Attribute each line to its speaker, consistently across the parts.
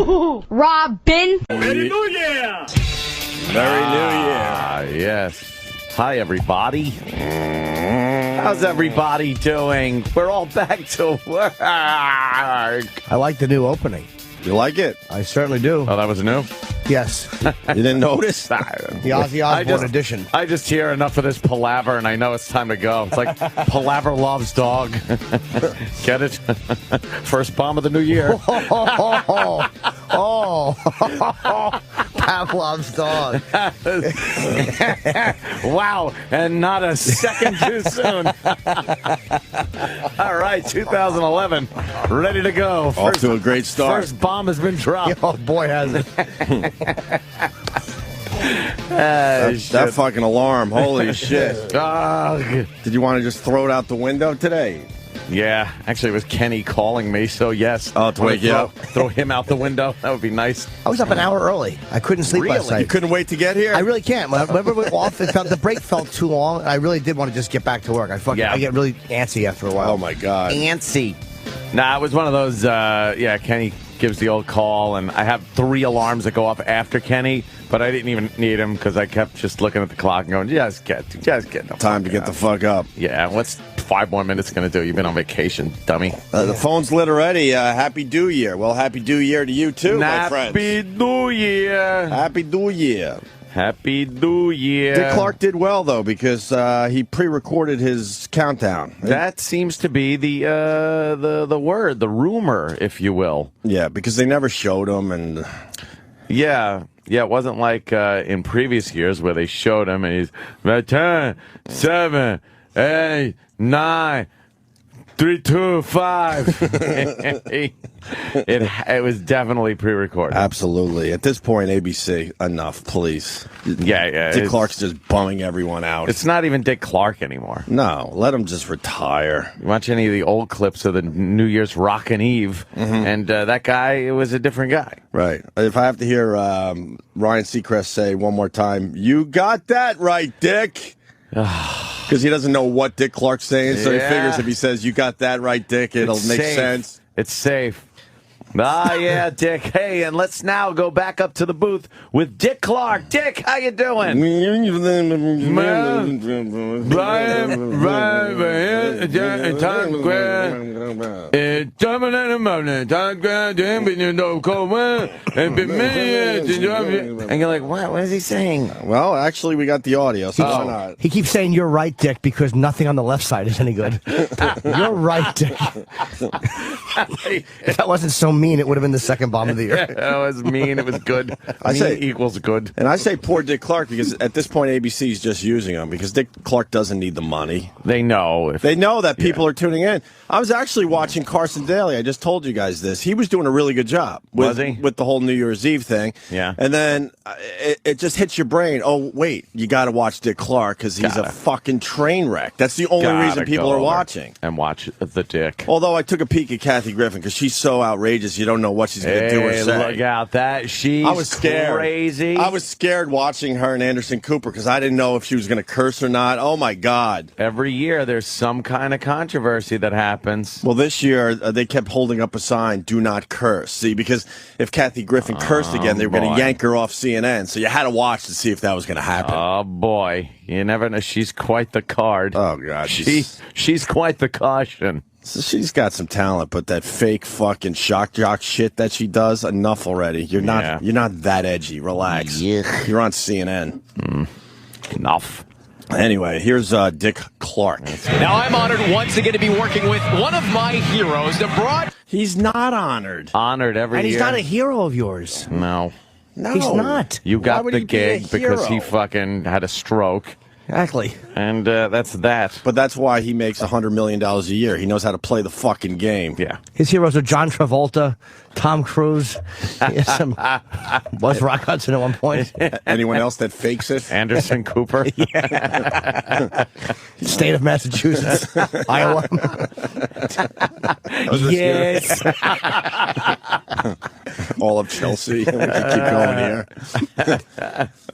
Speaker 1: HooHooHooRobin.
Speaker 2: Merry New Year!
Speaker 3: Merry New Year.
Speaker 4: Yes. Hi, everybody. How's everybody doing? We're all back to work.
Speaker 5: I like the new opening.
Speaker 3: You like it?
Speaker 5: I certainly do.
Speaker 4: Oh, that was new?
Speaker 5: Yes.
Speaker 3: You didn't notice?
Speaker 5: The Ozzy Osbourne edition.
Speaker 4: I just hear enough of this palaver, and I know it's time to go. It's like Palaver loves dog. Get it? First bomb of the new year.
Speaker 5: Pavlov's dog.
Speaker 4: Wow, and not a second too soon. All right, 2011, ready to go.
Speaker 3: Off to a great start.
Speaker 4: First bomb has been dropped.
Speaker 5: Oh, boy, has it.
Speaker 3: That fucking alarm, holy shit.
Speaker 4: Ugh.
Speaker 3: Did you want to just throw it out the window today?
Speaker 4: Yeah, actually, it was Kenny calling me, so yes.
Speaker 3: Oh, to wake you up.
Speaker 4: Throw him out the window. That would be nice.
Speaker 5: I was up an hour early. I couldn't sleep last
Speaker 3: You
Speaker 5: night.
Speaker 3: couldn't wait to get here?
Speaker 5: I really can't. Whenever we're off, the break felt too long. I really did want to just get back to work. I get really antsy after a while.
Speaker 3: Oh, my God.
Speaker 4: Antsy. Nah, it was one of those, Kenny gives the old call, and I have 3 alarms that go off after Kenny, but I didn't even need him because I kept just looking at the clock and going, just get the
Speaker 3: Time to get the fuck up.
Speaker 4: Yeah, what's 5 more minutes going to do? You've been on vacation, dummy.
Speaker 3: The phone's lit already. Happy New Year. Well, Happy New Year to you, too, my friends.
Speaker 4: Happy New Year.
Speaker 3: Happy New Year.
Speaker 4: Happy New Year.
Speaker 3: Dick Clark did well, though, because he pre-recorded his countdown.
Speaker 4: That seems to be the word, the rumor, if you will.
Speaker 3: Yeah, because they never showed him, and...
Speaker 4: Yeah, it wasn't like in previous years where they showed him and he's 10, 7, 8, 9, 3, 2, 5. It was definitely pre-recorded.
Speaker 3: Absolutely. At this point, ABC, enough, please.
Speaker 4: Yeah.
Speaker 3: Dick Clark's just bumming everyone out.
Speaker 4: It's not even Dick Clark anymore.
Speaker 3: No, let him just retire.
Speaker 4: You watch any of the old clips of the New Year's Rockin' Eve, and that guy was a different guy.
Speaker 3: Right. If I have to hear Ryan Seacrest say one more time, "You got that right, Dick." Because he doesn't know what Dick Clark's saying, so he figures if he says, "You got that right, Dick," it'll make sense.
Speaker 4: It's safe. Yeah, Dick. Hey, and let's now go back up to the booth with Dick Clark. Dick, how you doing? And you're like, what is he saying?
Speaker 3: Well, actually, we got the audio, so why not?
Speaker 5: He keeps saying, "You're right, Dick," because nothing on the left side is any good. You're right, Dick. If that wasn't so mean, it would have been the second bomb of the year.
Speaker 4: That was mean. It was good.
Speaker 3: I
Speaker 4: mean
Speaker 3: say
Speaker 4: equals good.
Speaker 3: And I say poor Dick Clark because at this point ABC's just using him because Dick Clark doesn't need the money.
Speaker 4: They know.
Speaker 3: They know that people are tuning in. I was actually watching Carson Daly. I just told you guys this. He was doing a really good job with the whole New Year's Eve thing.
Speaker 4: Yeah.
Speaker 3: And then it just hits your brain. Oh, wait, you got to watch Dick Clark because he's a fucking train wreck. That's the only reason people are watching.
Speaker 4: And watch the Dick.
Speaker 3: Although I took a peek at Kathy Griffin because she's so outrageous, you don't know what she's going to do or say.
Speaker 4: Look out. I was
Speaker 3: scared.
Speaker 4: Crazy.
Speaker 3: I was scared watching her and Anderson Cooper because I didn't know if she was going to curse or not. Oh, my God.
Speaker 4: Every year there's some kind of controversy that happens.
Speaker 3: Well, this year they kept holding up a sign, "Do not curse." See, because if Kathy Griffin cursed again, they were going to yank her off CNN. So you had to watch to see if that was going to happen.
Speaker 4: Oh, boy. You never know. She's quite the card.
Speaker 3: Oh, God.
Speaker 4: She's quite the caution.
Speaker 3: So she's got some talent, but that fake fucking shock jock shit that she does, enough already. You're not that edgy. Relax.
Speaker 5: Yeah.
Speaker 3: You're on CNN.
Speaker 4: Enough.
Speaker 3: Anyway, here's Dick Clark.
Speaker 2: Now I'm honored once again to be working with one of my heroes, the broad.
Speaker 3: He's not honored.
Speaker 4: Honored every year.
Speaker 5: And he's not a hero of yours.
Speaker 4: No.
Speaker 5: He's not.
Speaker 4: You got
Speaker 3: would
Speaker 4: the
Speaker 3: he be a
Speaker 4: gig because he
Speaker 3: hero?
Speaker 4: fucking had a stroke.
Speaker 5: Exactly.
Speaker 4: And that's that.
Speaker 3: But that's why he makes $100 million a year. He knows how to play the fucking game.
Speaker 4: Yeah.
Speaker 5: His heroes are John Travolta, Tom Cruise. Was Rock Hudson at one point.
Speaker 3: Anyone else that fakes it?
Speaker 4: Anderson Cooper.
Speaker 5: State of Massachusetts. Iowa. Yes.
Speaker 3: All of Chelsea. We can keep going here.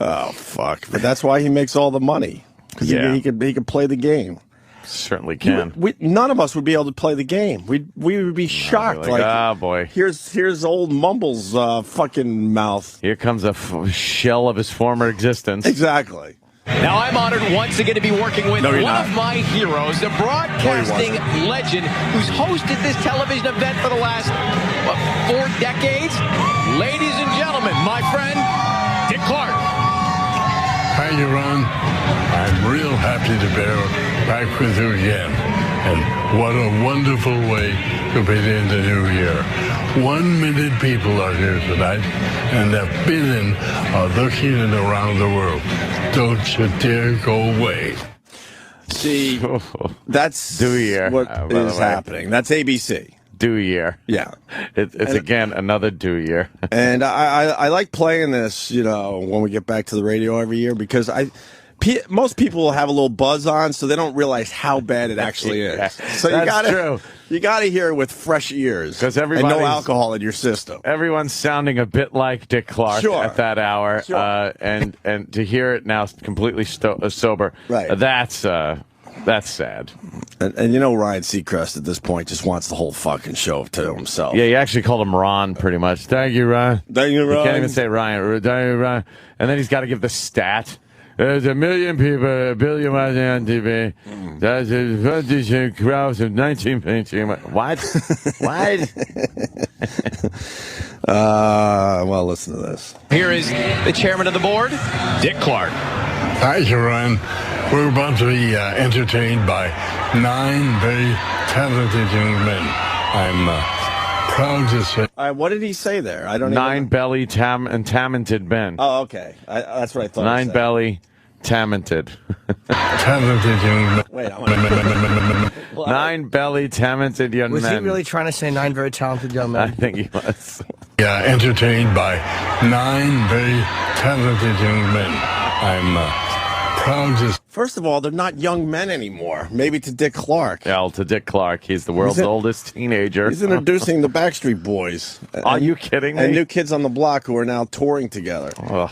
Speaker 3: Oh, fuck. But that's why he makes all the money. Because he can play the game.
Speaker 4: certainly can.
Speaker 3: None of us would be able to play the game. We would be shocked.
Speaker 4: Like, oh boy,
Speaker 3: here's old Mumble's fucking mouth.
Speaker 4: Here comes a shell of his former existence.
Speaker 3: Exactly.
Speaker 2: Now I'm honored once again to be working with one of my heroes, the broadcasting legend who's hosted this television event for the last, 4 decades. Ladies and gentlemen, my friend, Dick Clark.
Speaker 1: Hi, Ron. I'm real happy to be back with you again. And what a wonderful way to begin the new year. 1 million people are here tonight, and a billion are looking around the world. Don't you dare go away.
Speaker 3: See, that's
Speaker 4: Do year,
Speaker 3: what
Speaker 4: by the
Speaker 3: is
Speaker 4: way.
Speaker 3: happening. That's ABC.
Speaker 4: Do year.
Speaker 3: Yeah.
Speaker 4: It's again another do year.
Speaker 3: And I like playing this, when we get back to the radio every year because most people will have a little buzz on, so they don't realize how bad it actually is.
Speaker 4: Yeah,
Speaker 3: so
Speaker 4: true.
Speaker 3: You gotta hear it with fresh ears,
Speaker 4: 'Cause
Speaker 3: and no
Speaker 4: everybody's-
Speaker 3: alcohol in your system.
Speaker 4: Everyone's sounding a bit like Dick Clark at that hour, and to hear it now completely sober,
Speaker 3: Right.
Speaker 4: That's sad.
Speaker 3: And Ryan Seacrest at this point just wants the whole fucking show to himself.
Speaker 4: Yeah, you actually called him Ron pretty much. Thank you, Ron.
Speaker 3: Thank you, Ron.
Speaker 4: You can't even say Ryan. Thank you, Ron. And then he's got to give the stat. There's 1 million people, 1 billion watching on TV. There's a crowd of 19 painting. What? What?
Speaker 3: Well, listen to this.
Speaker 2: Here is the chairman of the board, Dick Clark.
Speaker 1: Hi, Ron. We're about to be entertained by 9 very talented young men. I'm proud to say.
Speaker 3: What did he say there? I don't
Speaker 4: 9
Speaker 3: even...
Speaker 4: belly talented men.
Speaker 3: Oh, okay. That's what I thought.
Speaker 4: 9 belly talented.
Speaker 1: Talented young men.
Speaker 3: Wait, I want
Speaker 4: 9 belly talented young
Speaker 5: Was
Speaker 4: men.
Speaker 5: he really trying to say 9 very talented young
Speaker 4: I
Speaker 5: men?
Speaker 4: think he was.
Speaker 1: Entertained by 9 very talented young men. I'm proud to.
Speaker 3: First of all, they're not young men anymore. Maybe to Dick Clark.
Speaker 4: Yeah, to Dick Clark. He's the world's oldest teenager.
Speaker 3: He's introducing the Backstreet Boys.
Speaker 4: Are you kidding me?
Speaker 3: And New Kids on the Block who are now touring together.
Speaker 4: Ugh.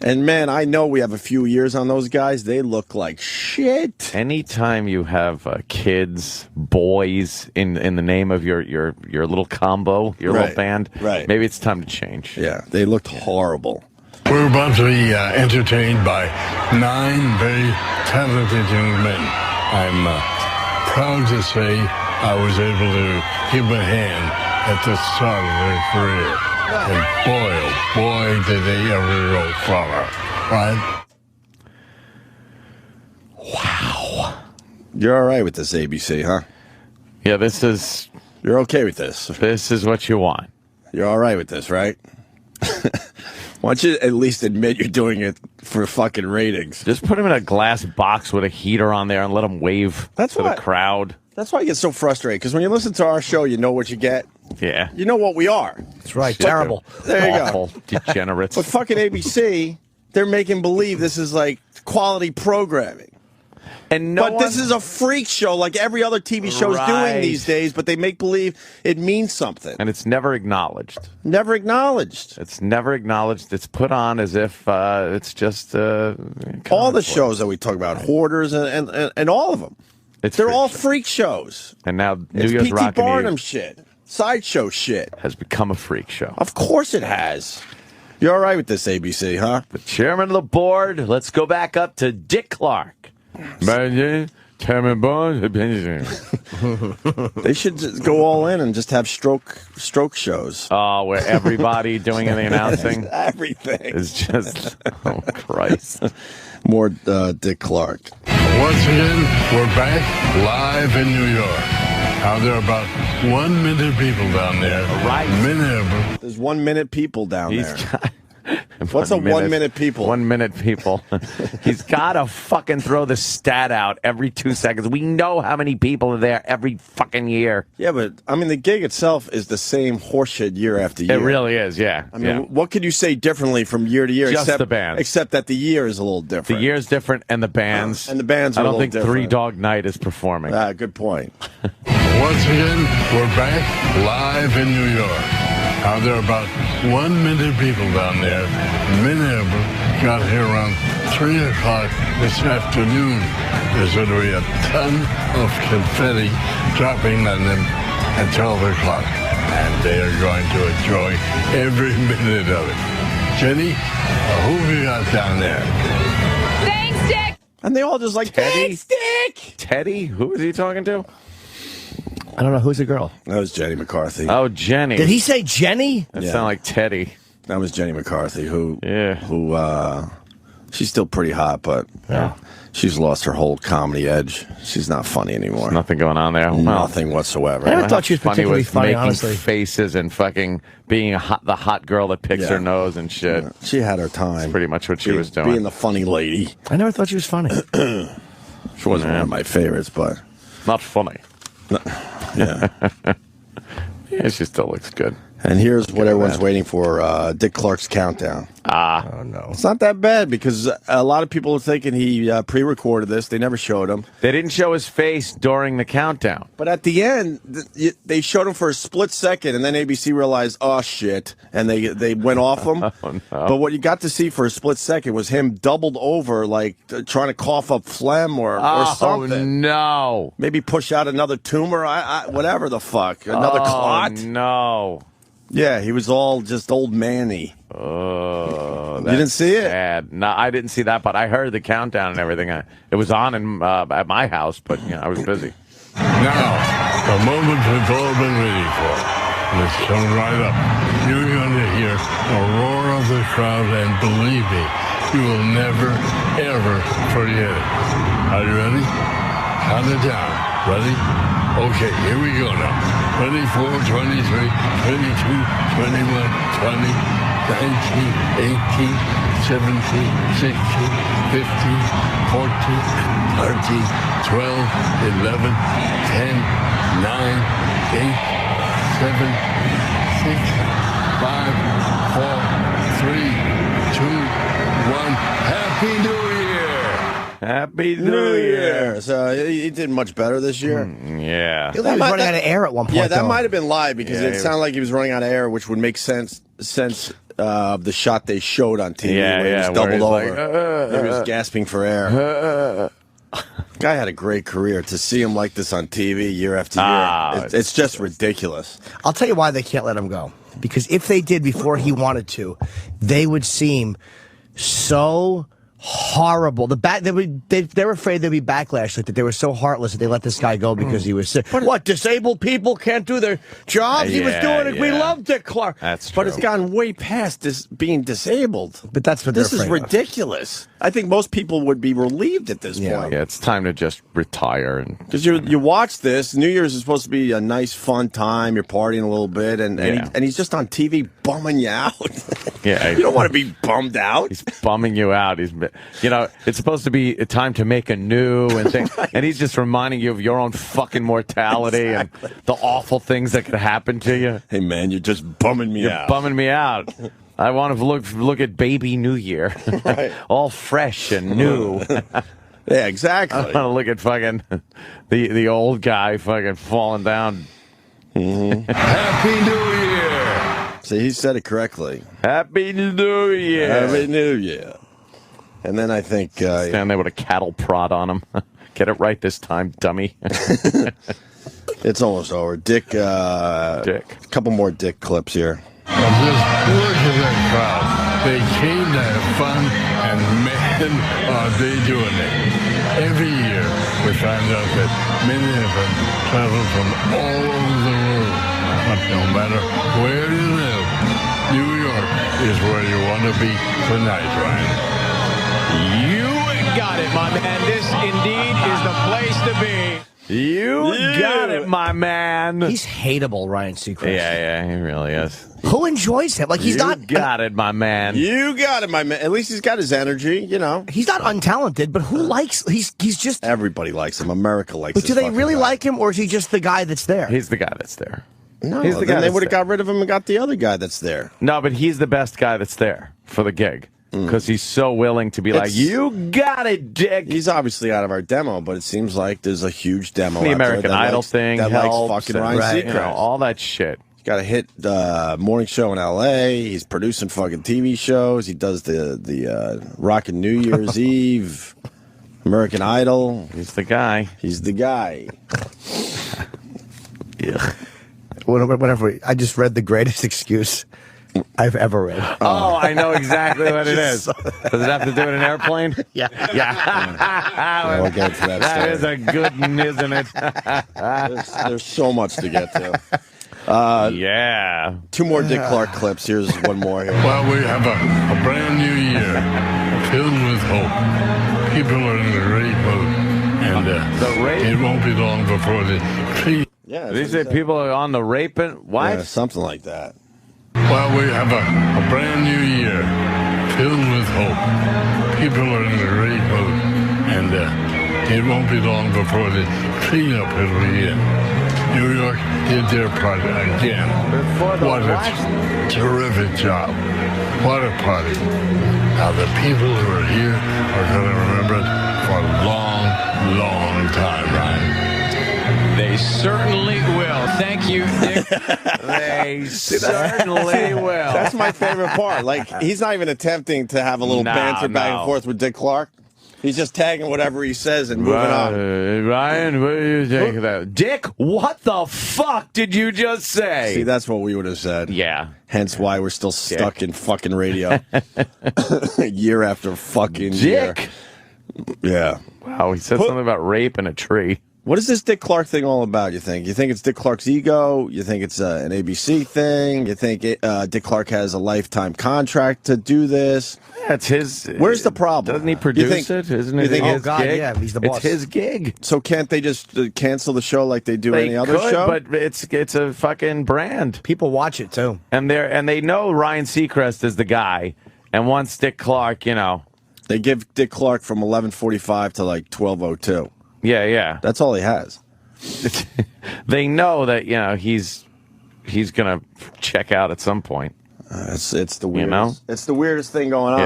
Speaker 3: And man, I know we have a few years on those guys. They look like shit.
Speaker 4: Anytime you have kids, boys in the name of your little combo, your little band, maybe it's time to change.
Speaker 3: Yeah, they looked horrible.
Speaker 1: We're about to be entertained by 9 very talented young men. I'm proud to say I was able to give them a hand at the start of their career. And boy, oh boy, did they ever go far, right?
Speaker 3: Wow. You're all right with this, ABC, huh?
Speaker 4: Yeah,
Speaker 3: You're okay with this.
Speaker 4: This is what you want.
Speaker 3: You're all right with this, right? Why don't you at least admit you're doing it for fucking ratings?
Speaker 4: Just put him in a glass box with a heater on there and let him wave to the crowd.
Speaker 3: That's why I get so frustrated, because when you listen to our show, you know what you get.
Speaker 4: Yeah.
Speaker 3: You know what we are.
Speaker 5: That's right. Terrible.
Speaker 3: There you
Speaker 4: Awful
Speaker 3: go.
Speaker 4: Degenerates.
Speaker 3: But fucking ABC, they're making believe this is like quality programming.
Speaker 4: And
Speaker 3: this is a freak show like every other TV show's doing these days, but they make believe it means something.
Speaker 4: And it's never acknowledged.
Speaker 3: Never acknowledged.
Speaker 4: It's never acknowledged. It's put on as if it's just
Speaker 3: all the shows that we talk about, Hoarders and all of them. They're all freak shows.
Speaker 4: And now New
Speaker 3: It's
Speaker 4: Year's
Speaker 3: P.T.
Speaker 4: Rockin'
Speaker 3: Barnum shit. Sideshow shit.
Speaker 4: has become a freak show.
Speaker 3: Of course it has. You're all right with this, ABC, huh?
Speaker 4: The chairman of the board. Let's go back up to Dick Clark. Chairman board.
Speaker 3: They should just go all in and just have stroke shows.
Speaker 4: Oh, where everybody doing the announcing.
Speaker 3: Everything.
Speaker 4: It's just, oh, Christ.
Speaker 3: More Dick Clark.
Speaker 1: Once again, we're back live in New York. Now there are about 1 million people down there.
Speaker 4: Right.
Speaker 1: Many of them.
Speaker 3: There's 1 minute people down
Speaker 4: He's
Speaker 3: there.
Speaker 4: got,
Speaker 3: What's a 1 minute people?
Speaker 4: 1 minute people. He's got to fucking throw the stat out every 2 seconds. We know how many people are there every fucking year.
Speaker 3: Yeah, but I mean, the gig itself is the same horseshit year after year.
Speaker 4: It really is, yeah.
Speaker 3: I mean, what could you say differently from year to year?
Speaker 4: Just the bands.
Speaker 3: Except that the year is a little different.
Speaker 4: The year's different, and the bands.
Speaker 3: And the bands are
Speaker 4: I don't
Speaker 3: a little
Speaker 4: think Three
Speaker 3: different.
Speaker 4: Dog Night is performing.
Speaker 3: Good point.
Speaker 1: Once again, we're back live in New York. Now, there are about 1 million people down there. Many of them got here around 3 o'clock this afternoon. There's going to be a ton of confetti dropping on them at 12 o'clock. And they are going to enjoy every minute of it. Jenny, who have you got down there?
Speaker 6: Thanks, Dick.
Speaker 3: And they all just like,
Speaker 4: Teddy?
Speaker 3: thanks, Dick.
Speaker 4: Teddy? Who is he talking to?
Speaker 5: I don't know. Who's the girl?
Speaker 3: That was Jenny McCarthy.
Speaker 4: Oh, Jenny.
Speaker 5: Did he say Jenny?
Speaker 4: That
Speaker 3: Yeah.
Speaker 4: sounded like Teddy.
Speaker 3: That was Jenny McCarthy, who
Speaker 4: Yeah.
Speaker 3: she's still pretty hot, but she's lost her whole comedy edge. She's not funny anymore.
Speaker 4: Nothing going on there. Well,
Speaker 3: Nothing whatsoever.
Speaker 5: I never thought she was
Speaker 4: funny
Speaker 5: particularly
Speaker 4: with
Speaker 5: funny,
Speaker 4: making
Speaker 5: honestly.
Speaker 4: faces and fucking being the hot girl that picks
Speaker 3: Yeah.
Speaker 4: her nose and shit.
Speaker 3: She had her time.
Speaker 4: Pretty much what she was doing.
Speaker 3: Being the funny lady.
Speaker 5: I never thought she was funny.
Speaker 3: She wasn't one of my favorites, but
Speaker 4: Not funny.
Speaker 3: yeah.
Speaker 4: Yeah, she still looks good.
Speaker 3: And here's what everyone's waiting for, Dick Clark's countdown.
Speaker 5: Oh, no.
Speaker 3: It's not that bad because a lot of people are thinking he pre-recorded this. They never showed him.
Speaker 4: They didn't show his face during the countdown.
Speaker 3: But at the end, they showed him for a split second, and then ABC realized, oh, shit, and they went off him.
Speaker 4: Oh, no.
Speaker 3: But what you got to see for a split second was him doubled over, like trying to cough up phlegm or something.
Speaker 4: Oh, no.
Speaker 3: Maybe push out another tumor, whatever the fuck, another clot.
Speaker 4: No.
Speaker 3: Yeah, he was all just old manny.
Speaker 4: Oh,
Speaker 3: You didn't see it?
Speaker 4: sad. No, I didn't see that, but I heard the countdown and everything. It was on at my house, but I was busy.
Speaker 1: Now, the moment we've all been waiting for. And it's coming right up. You're going to hear a roar of the crowd, and believe me, you will never, ever forget it. Are you ready? Count it down. Ready? Okay, here we go now. 24, 23, 22, 21, 20, 19, 18, 17, 16, 15, 14, 13, 12, 11, 10, 9, 8, 7, 6, 5, 4, 3, 2, 1. Happy New Year!
Speaker 4: Happy New Year.
Speaker 3: So he did much better this year.
Speaker 4: Yeah.
Speaker 5: He was running out of air at one point.
Speaker 3: Yeah, that
Speaker 5: though.
Speaker 3: might have been live because
Speaker 4: Yeah,
Speaker 3: it sounded like he was running out of air, which would make sense of the shot they showed on TV
Speaker 4: Yeah,
Speaker 3: where he
Speaker 4: yeah,
Speaker 3: was
Speaker 4: where
Speaker 3: doubled
Speaker 4: he's
Speaker 3: over.
Speaker 4: like,
Speaker 3: He was gasping for air. Guy had a great career. To see him like this on TV year after year, it's just ridiculous.
Speaker 5: I'll tell you why they can't let him go. Because if they did before he wanted to, they would seem so horrible. They were afraid there'd be backlash, like that they were so heartless that they let this guy go because he was sick. What, disabled people can't do their jobs? He was doing it. We love Dick Clark.
Speaker 4: That's true.
Speaker 3: But it's gone way past this being disabled.
Speaker 5: But that's what
Speaker 3: This
Speaker 5: they're
Speaker 3: is
Speaker 5: afraid of.
Speaker 3: ridiculous. I think most people would be relieved at this
Speaker 5: Yeah.
Speaker 3: point.
Speaker 4: Yeah, it's time to just retire.
Speaker 3: Because you watch this, New Year's is supposed to be a nice, fun time. You're partying a little bit, and he's just on TV bumming you out.
Speaker 4: Yeah,
Speaker 3: You don't want to be bummed out.
Speaker 4: He's bumming you out. It's supposed to be a time to make anew and things, and he's just reminding you of your own fucking mortality and the awful things that could happen to you.
Speaker 3: Hey, man, you're just bumming me
Speaker 4: You're
Speaker 3: out.
Speaker 4: bumming me out. I want to look at baby New Year,
Speaker 3: Right.
Speaker 4: all fresh and new.
Speaker 3: Yeah, exactly.
Speaker 4: I want to look at fucking the old guy fucking falling down.
Speaker 1: Happy New Year!
Speaker 3: See, he said it correctly.
Speaker 4: Happy New Year.
Speaker 3: Happy New Year. And then I think...
Speaker 4: Stand there with a cattle prod on him. Get it right this time, dummy.
Speaker 3: it's almost over. Dick. A couple more Dick clips here.
Speaker 1: Just look at that crowd. They came to have fun, and man, are they doing it. Every year, we find out that many of them travel from all over the world. But no matter where you live, New York is where you want to be tonight, Ryan.
Speaker 2: You got it, my man. This indeed is the place to be.
Speaker 4: You got it, my man.
Speaker 5: He's hateable, Ryan Seacrest.
Speaker 4: Yeah, he really is.
Speaker 5: Who enjoys him? Like he's not.
Speaker 4: Got it, my man.
Speaker 3: You got it, my man. At least he's got his energy, you know.
Speaker 5: He's not untalented, but who likes? He's just.
Speaker 3: Everybody likes him. America likes him.
Speaker 5: But do they really like him, or is he just the guy that's there?
Speaker 4: He's the guy that's there.
Speaker 3: No,
Speaker 4: he's the
Speaker 3: then
Speaker 4: guy
Speaker 3: they
Speaker 4: that's
Speaker 3: would have
Speaker 4: there.
Speaker 3: got rid of him and got the other guy that's there.
Speaker 4: No, but he's the best guy that's there for the gig. Because he's so willing to be like, you got it, Dick.
Speaker 3: He's obviously out of our demo, but it seems like there's a huge demo.
Speaker 4: The
Speaker 3: out
Speaker 4: American
Speaker 3: there that
Speaker 4: Idol
Speaker 3: likes,
Speaker 4: thing
Speaker 3: that
Speaker 4: helps.
Speaker 3: likes fucking Ryan
Speaker 4: Right,
Speaker 3: Seacrest.
Speaker 4: all that shit.
Speaker 3: got a hit morning show in L.A. He's producing fucking TV shows. He does the Rockin' New Year's Eve, American Idol.
Speaker 4: He's the guy.
Speaker 3: He's the guy.
Speaker 4: Yeah.
Speaker 5: Whatever. I just read the greatest excuse I've ever read.
Speaker 4: Oh, I know exactly what it is. Does it have to do with an airplane?
Speaker 5: Yeah.
Speaker 3: Yeah, we'll get to that
Speaker 4: That is
Speaker 3: story.
Speaker 4: a good one, isn't it?
Speaker 3: There's so much to get to.
Speaker 4: Yeah.
Speaker 3: 2 more Dick Clark clips. Here's one more here.
Speaker 1: Well, we have a brand new year filled with hope. People are in a great mood. And it won't be long before the tree.
Speaker 3: Yeah,
Speaker 4: Did he say people are on the raping? What?
Speaker 3: Yeah, something like that.
Speaker 1: Well, we have a brand new year filled with hope. People are in a great mood. And it won't be long before the cleanup will begin. New York did their part again. What a terrific job. What a party. Now, the people who are here are going to remember it for a long, long time, Ryan.
Speaker 2: They certainly will. Thank you, Dick.
Speaker 4: They certainly will.
Speaker 3: That's my favorite part. Like, he's not even attempting to have a little banter back and forth with Dick Clark. He's just tagging whatever he says and moving on.
Speaker 4: Ryan, what do you think of that? Dick, what the fuck did you just say?
Speaker 3: See, that's what we would have said.
Speaker 4: Yeah.
Speaker 3: Hence why we're still stuck in fucking radio. Year after fucking year.
Speaker 4: Dick.
Speaker 3: Yeah.
Speaker 4: Wow, he said something about rape in a tree.
Speaker 3: What is this Dick Clark thing all about, you think? You think it's Dick Clark's ego? You think it's an ABC thing? You think Dick Clark has a lifetime contract to do this?
Speaker 4: That's his.
Speaker 3: Where's the problem?
Speaker 4: Doesn't he produce it? Isn't it his gig?
Speaker 5: Yeah, he's the boss.
Speaker 4: It's his gig.
Speaker 3: So can't they just cancel the show like they do
Speaker 4: They
Speaker 3: any other
Speaker 4: could,
Speaker 3: show?
Speaker 4: but it's a fucking brand.
Speaker 5: People watch it, too.
Speaker 4: And they know Ryan Seacrest is the guy. And once Dick Clark,
Speaker 3: They give Dick Clark from 11:45 to like 12:02.
Speaker 4: Yeah.
Speaker 3: That's all he has.
Speaker 4: They know that, he's going to check out at some point.
Speaker 3: It's the weirdest. It's the weirdest thing going on.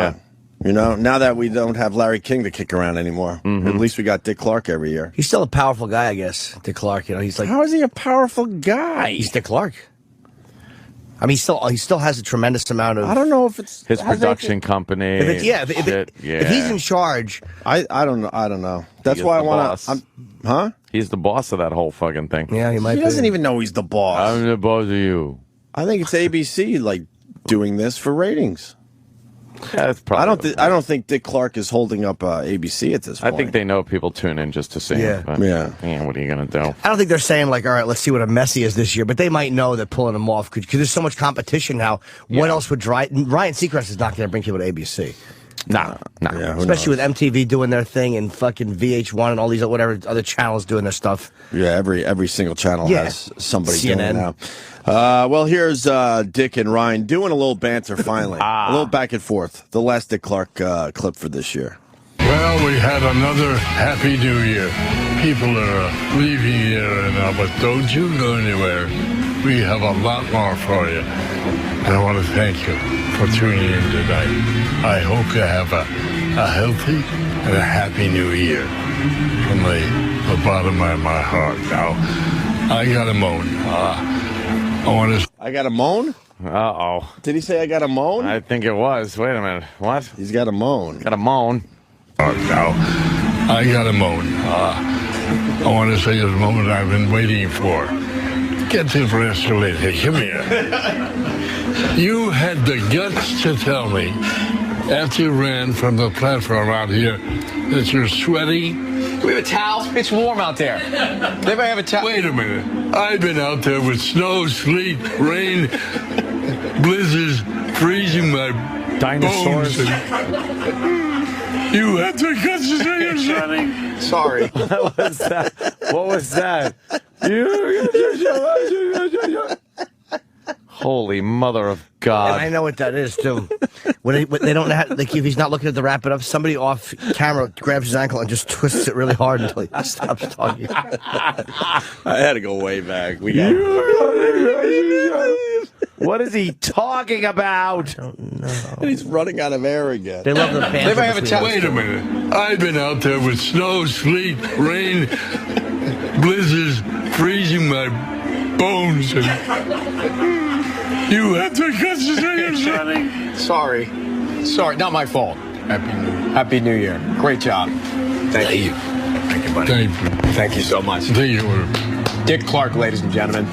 Speaker 4: Yeah.
Speaker 3: Now that we don't have Larry King to kick around anymore, at least we got Dick Clark every year.
Speaker 5: He's still a powerful guy, I guess, Dick Clark. He's like,
Speaker 3: how is he a powerful guy?
Speaker 5: He's Dick Clark. I mean, he still has a tremendous amount of.
Speaker 3: I don't know if it's
Speaker 4: his production company.
Speaker 5: If he's in charge,
Speaker 3: I don't know. That's
Speaker 4: He is
Speaker 3: why I
Speaker 4: the
Speaker 3: want
Speaker 4: boss.
Speaker 3: to. Huh?
Speaker 4: He's the boss of that whole fucking thing.
Speaker 5: Yeah, he might.
Speaker 3: He doesn't even know he's the boss.
Speaker 4: I'm the boss of you.
Speaker 3: I think it's ABC like doing this for ratings.
Speaker 4: Yeah, that's probably.
Speaker 3: I don't think Dick Clark is holding up ABC at this point.
Speaker 4: I think they know people tune in just to see him. But,
Speaker 3: Yeah.
Speaker 4: What are you gonna do?
Speaker 5: I don't think they're saying like, all right, let's see what a Messi is this year, but they might know that pulling him off because there's so much competition now. What else would drive? Ryan Seacrest is not going to bring people to ABC.
Speaker 4: No.
Speaker 3: Yeah,
Speaker 5: Especially with MTV doing their thing and fucking VH1 and all these whatever other channels doing their stuff.
Speaker 3: Yeah, every single channel has somebody
Speaker 5: CNN.
Speaker 3: doing it now. Well, here's Dick and Ryan doing a little banter finally. A little back and forth. The last Dick Clark clip for this year.
Speaker 1: Well, we had another happy new year. People are leaving here now, but don't you go anywhere. We have a lot more for you. And I want to thank you for tuning in tonight. I hope you have a healthy and a happy new year from the bottom of my heart. Now, I got to moan.
Speaker 3: I got a moan?
Speaker 4: Uh-oh.
Speaker 3: Did he say I got a moan?
Speaker 4: I think it was. Wait a minute. What?
Speaker 3: He's got a moan.
Speaker 4: Got a moan.
Speaker 1: Now, I got to moan. I want to say the moment I've been waiting for. Get the escalator. Come here. You had the guts to tell me after you ran from the platform out here that you're sweating.
Speaker 2: We have a towel. It's warm out there. Anybody have a towel?
Speaker 1: Wait a minute. I've been out there with snow, sleet, rain, blizzards, freezing my
Speaker 4: Dinosaurs.
Speaker 1: bones. You had the guts to say you're sweating.
Speaker 5: Sorry.
Speaker 4: What was that? What was that? Holy mother of God.
Speaker 5: And I know what that is, too. When they don't have, like, if he's not looking at the wrap it up, somebody off camera grabs his ankle and just twists it really hard until he stops talking.
Speaker 3: I had to go way back.
Speaker 4: What is he talking about?
Speaker 5: I don't know.
Speaker 3: He's running out of air again.
Speaker 5: They love the banter.
Speaker 2: Anybody have a towel?
Speaker 1: Wait a minute. I've been out there with snow, sleet, rain, blizzards, freezing my bones. And you have to concentrate, Sonny.
Speaker 2: Sorry, not my fault. Happy New Year. Great job. Thank you. Thank you, buddy.
Speaker 1: Thank you.
Speaker 2: Thank you so much.
Speaker 1: Thank you.
Speaker 2: Dick Clark, ladies and gentlemen.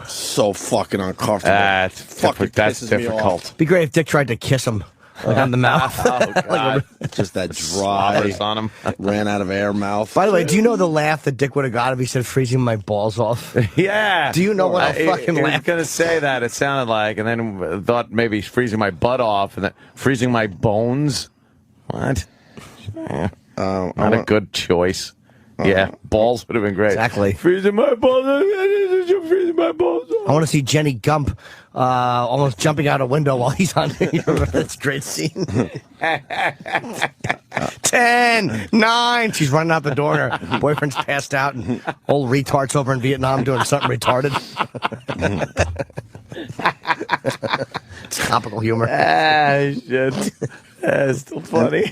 Speaker 3: So fucking uncomfortable.
Speaker 4: That's
Speaker 3: pisses me
Speaker 4: difficult.
Speaker 3: off.
Speaker 5: Be great if Dick tried to kiss him on the mouth.
Speaker 4: Oh, God.
Speaker 3: Just that dry,
Speaker 4: Slobbers on him.
Speaker 3: ran out of air mouth.
Speaker 5: By the way, do you know the laugh that Dick would have got if he said freezing my balls off?
Speaker 4: Yeah.
Speaker 5: Do you know what a fucking
Speaker 4: I was
Speaker 5: laugh?
Speaker 4: going to say that. It sounded like, and then thought maybe freezing my butt off, and then freezing my bones. What? Yeah. Not a good choice. Yeah, balls would have been great.
Speaker 5: Exactly.
Speaker 4: Freezing my balls. Freezing my balls.
Speaker 5: I want to see Jenny Gump almost jumping out a window while he's on. That's a great scene. 10, 9. She's running out the door and her boyfriend's passed out and old retard's over in Vietnam doing something retarded. It's topical humor.
Speaker 4: Shit. It's still funny.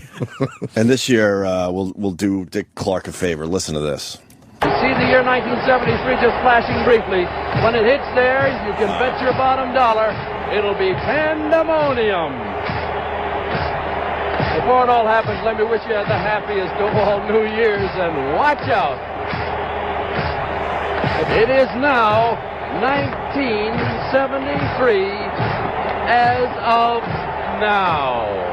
Speaker 3: And this year, we'll do Dick Clark a favor. Listen to this.
Speaker 7: You see the year 1973 just flashing briefly. When it hits there, you can bet your bottom dollar it'll be pandemonium. Before it all happens, let me wish you the happiest of all New Year's, and watch out. It is now 1973 as of now.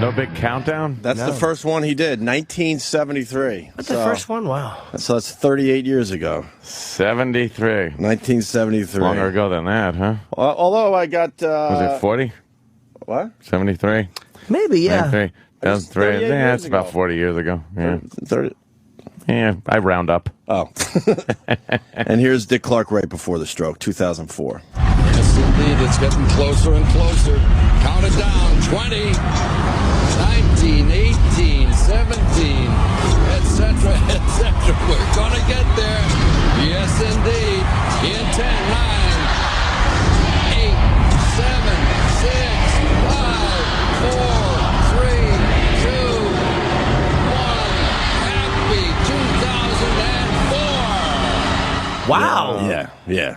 Speaker 4: No big countdown?
Speaker 3: That's the first one he did, 1973.
Speaker 5: That's the first one? Wow.
Speaker 3: So that's 38 years ago.
Speaker 4: 73.
Speaker 3: 1973.
Speaker 4: Longer ago than that, huh?
Speaker 3: Although I got...
Speaker 4: Was it 40?
Speaker 3: What?
Speaker 4: 73?
Speaker 5: Maybe, yeah.
Speaker 4: 93. That was
Speaker 3: 38
Speaker 4: yeah,
Speaker 3: years
Speaker 4: it's about
Speaker 3: ago.
Speaker 4: 40 years ago. Yeah.
Speaker 3: 30.
Speaker 4: Yeah, I round up.
Speaker 3: Oh. And here's Dick Clark right before the stroke, 2004.
Speaker 8: Yes, indeed. It's getting closer and closer. Count it down. 20, 19, 18, 17, etc., etc. We're going to get there. Yes, indeed. In 10, 9, 8, 7, 6, 5, 4, 3, 2, 1. Happy 2004.
Speaker 5: Wow.
Speaker 3: Yeah.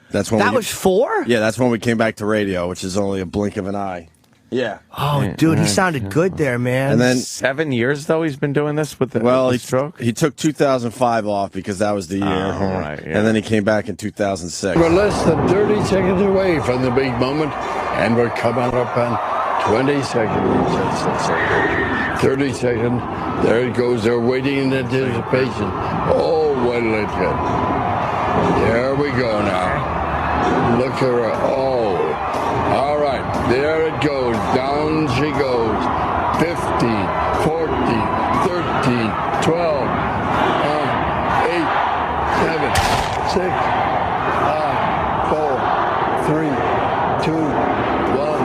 Speaker 3: That's when
Speaker 5: That
Speaker 3: we,
Speaker 5: was 4?
Speaker 3: Yeah, that's when we came back to radio, which is only a blink of an eye. Yeah.
Speaker 5: Oh, dude, he sounded good there, man.
Speaker 3: And then
Speaker 4: 7 years, though, he's been doing this with the,
Speaker 3: Well,
Speaker 4: the stroke?
Speaker 3: he took 2005 off because that was the year.
Speaker 4: right, yeah.
Speaker 3: And then he came back in 2006.
Speaker 1: We're less than 30 seconds away from the big moment, and we're coming up on 20 seconds. 30 seconds. There it goes. They're waiting in anticipation. Oh, what'll it get? There we go now. Look at her. Oh. All right. There it goes. Down she goes. 15, 14, 13, 12, 8, 7, 6, 5, 4, 3, 2, 1.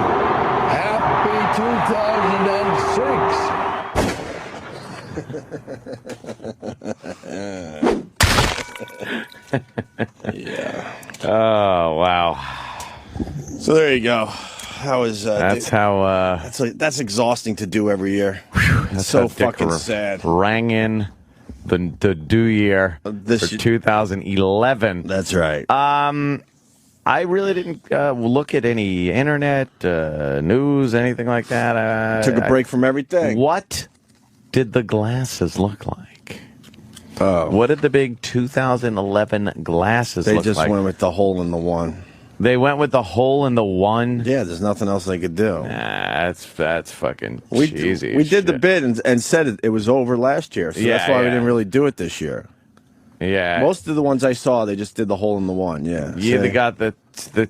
Speaker 1: Happy 2006.
Speaker 3: Yeah.
Speaker 4: Oh, wow.
Speaker 3: So there you go. That was.
Speaker 4: That's how.
Speaker 3: That's exhausting to do every year.
Speaker 4: That's
Speaker 3: so
Speaker 4: how Dick
Speaker 3: fucking sad.
Speaker 4: Rang in the do year for 2011.
Speaker 3: That's right.
Speaker 4: I really didn't look at any internet news, anything like that.
Speaker 3: Took a break from everything.
Speaker 4: What did the glasses look like?
Speaker 3: Oh.
Speaker 4: What did the big 2011 glasses
Speaker 3: They
Speaker 4: look
Speaker 3: just
Speaker 4: like?
Speaker 3: went with the hole in the one.
Speaker 4: They went with the hole in the one?
Speaker 3: Yeah, there's nothing else they could do.
Speaker 4: Nah, that's fucking
Speaker 3: We
Speaker 4: cheesy.
Speaker 3: we did the
Speaker 4: shit.
Speaker 3: bid and said it was over last year, so that's why we didn't really do it this year.
Speaker 4: Yeah.
Speaker 3: Most of the ones I saw, they just did the hole in the one. Yeah.
Speaker 4: Yeah,
Speaker 3: So
Speaker 4: they got the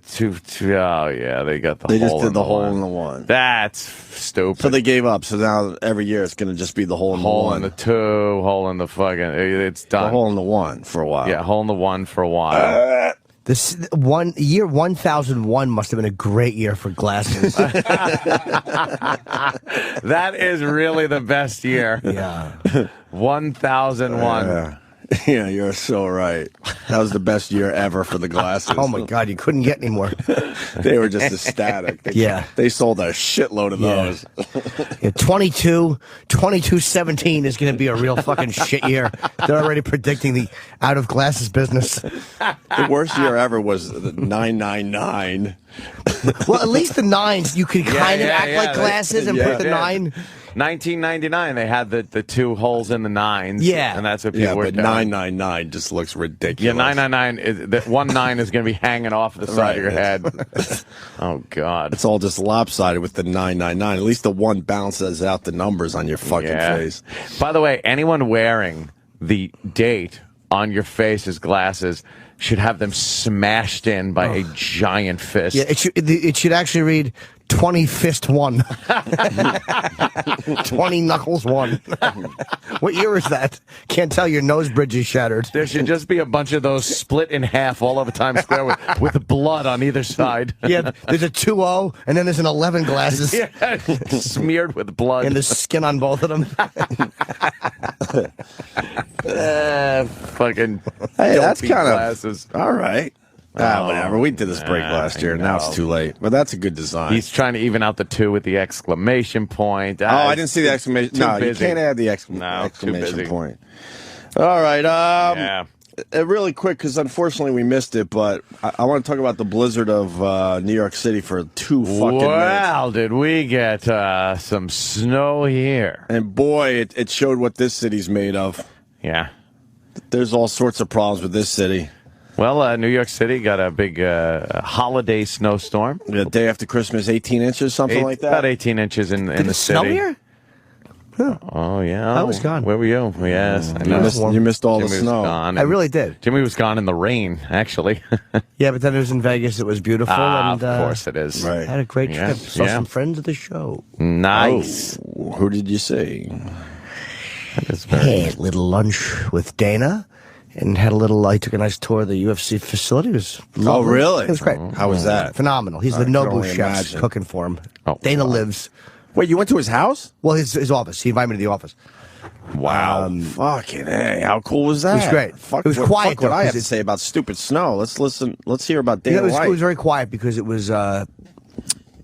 Speaker 4: two. Oh, yeah, they got the.
Speaker 3: They
Speaker 4: hole
Speaker 3: just did
Speaker 4: in
Speaker 3: the hole
Speaker 4: one.
Speaker 3: in the one.
Speaker 4: That's stupid.
Speaker 3: So they gave up. So now every year it's going to just be the hole in the
Speaker 4: hole
Speaker 3: one.
Speaker 4: in the two, hole in the fucking. It's done.
Speaker 3: The hole in the one for a while.
Speaker 4: Yeah, hole in the one for a while.
Speaker 5: This year 1001 must have been a great year for glasses.
Speaker 4: That is really the best year.
Speaker 5: Yeah.
Speaker 4: 1001.
Speaker 3: Yeah, you're so right. That was the best year ever for the glasses.
Speaker 5: Oh my God, you couldn't get any more.
Speaker 3: They were just ecstatic. They sold a shitload of those.
Speaker 5: Yeah, 22-17 is going to be a real fucking shit year. They're already predicting the out of glasses business.
Speaker 3: The worst year ever was the 999.
Speaker 5: Well, at least the nines, you could kind of act like glasses and put the 9.
Speaker 4: 1999, they had the two holes in the nines.
Speaker 5: Yeah.
Speaker 4: And that's what people were
Speaker 3: but
Speaker 4: doing.
Speaker 3: 999 just looks ridiculous.
Speaker 4: Yeah, 999, that 19 is going to be hanging off the side of your head. Oh, God.
Speaker 3: It's all just lopsided with the 999. At least the one balances out the numbers on your fucking face.
Speaker 4: By the way, anyone wearing the date on your face as glasses should have them smashed in by a giant fist.
Speaker 5: Yeah, it should actually read 20 fist 1. 20 knuckles 1. What year is that? Can't tell, your nose bridge is shattered.
Speaker 4: There should just be a bunch of those split in half all over Times Square with blood on either side.
Speaker 5: Yeah, there's a 2-0 and then there's an 11 glasses.
Speaker 4: Yeah, smeared with blood.
Speaker 5: And there's skin on both of them.
Speaker 4: Fucking
Speaker 3: Hey, that's
Speaker 4: dopey
Speaker 3: kind of
Speaker 4: glasses.
Speaker 3: all right. Whatever. We did this break last year. Now it's too late. But that's a good design.
Speaker 4: He's trying to even out the 2 with the exclamation point.
Speaker 3: I didn't see the exclamation. No,
Speaker 4: busy.
Speaker 3: you can't add the exclamation point. All right. Really quick, because unfortunately we missed it, but I want to talk about the blizzard of New York City for 2 fucking minutes.
Speaker 4: Wow, did we get some snow here?
Speaker 3: And boy, it showed what this city's made of.
Speaker 4: Yeah.
Speaker 3: There's all sorts of problems with this city.
Speaker 4: Well, New York City got a big holiday snowstorm.
Speaker 3: The day after Christmas, 18 inches, something like that?
Speaker 4: About 18 inches in the city.
Speaker 5: Snow here?
Speaker 4: Huh. Oh, yeah.
Speaker 5: I was gone.
Speaker 4: Where were you? Yes, I know.
Speaker 3: You missed all
Speaker 4: Jimmy
Speaker 3: the snow.
Speaker 4: Was gone,
Speaker 5: I really did.
Speaker 4: Jimmy was gone in the rain, actually.
Speaker 5: Yeah, but then it was in Vegas. It was beautiful. And,
Speaker 4: of course it is.
Speaker 3: Right.
Speaker 5: Had a great trip. Saw some friends of the show.
Speaker 4: Nice.
Speaker 3: Oh, who did you see?
Speaker 5: Had a little lunch with Dana. And I took a nice tour of the UFC facility. It was lovely.
Speaker 3: Oh, really?
Speaker 5: It was great.
Speaker 3: How was that?
Speaker 5: Phenomenal. He's the
Speaker 3: I can
Speaker 5: Nobu
Speaker 3: only
Speaker 5: chef
Speaker 3: imagine.
Speaker 5: cooking for him.
Speaker 4: Oh,
Speaker 5: Dana
Speaker 4: wow.
Speaker 5: lives.
Speaker 3: Wait, you went to his house?
Speaker 5: Well, his office. He invited me to the office.
Speaker 3: Wow. Fucking hey, how cool was that?
Speaker 5: It was great.
Speaker 3: Fuck,
Speaker 5: It was
Speaker 3: what,
Speaker 5: quiet,
Speaker 3: Fuck what
Speaker 5: though,
Speaker 3: I have
Speaker 5: 'cause
Speaker 3: to
Speaker 5: it's-
Speaker 3: say about stupid snow. Let's hear about Dana
Speaker 5: It
Speaker 3: White.
Speaker 5: was very quiet because it was the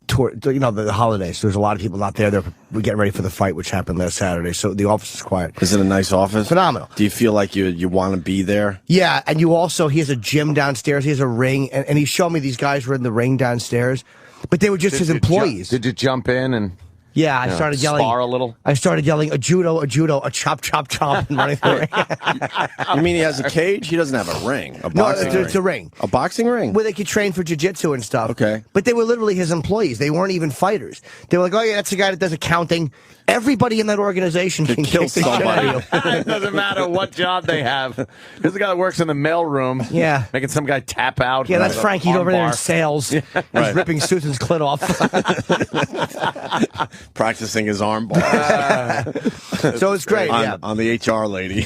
Speaker 5: holidays. So there's a lot of people not there. We're getting ready for the fight, which happened last Saturday. So the office is quiet.
Speaker 3: Is it a nice office?
Speaker 5: Phenomenal.
Speaker 3: Do you feel like you want to be there?
Speaker 5: Yeah, and he has a gym downstairs. He has a ring, and he showed me these guys were in the ring downstairs, but they were just his employees.
Speaker 4: Did you jump in and
Speaker 5: Yeah, I started yelling.
Speaker 4: spar a little?
Speaker 5: I started yelling a judo, a chop, chop, chop, and running through the ring.
Speaker 3: You mean he has a cage? He doesn't have a ring. A
Speaker 5: No,
Speaker 3: boxing
Speaker 5: it's a ring.
Speaker 3: A boxing ring?
Speaker 5: Where they could train for jiu-jitsu and stuff.
Speaker 3: Okay.
Speaker 5: But they were literally his employees. They weren't even fighters. They were like, oh, yeah, that's the guy that does accounting. Everybody in that organization can
Speaker 3: kill
Speaker 5: kick the shit out
Speaker 3: somebody.
Speaker 5: of you.
Speaker 4: It doesn't matter what job they have. There's a guy that works in the mail room.
Speaker 5: Yeah.
Speaker 4: Making some guy tap out.
Speaker 5: Yeah, that's
Speaker 4: with a
Speaker 5: Frank. He's
Speaker 4: arm
Speaker 5: over there in
Speaker 4: bar.
Speaker 5: sales. He's ripping Susan's clit off.
Speaker 3: Practicing his arm bar.
Speaker 5: So it's great. Yeah.
Speaker 3: on the HR lady.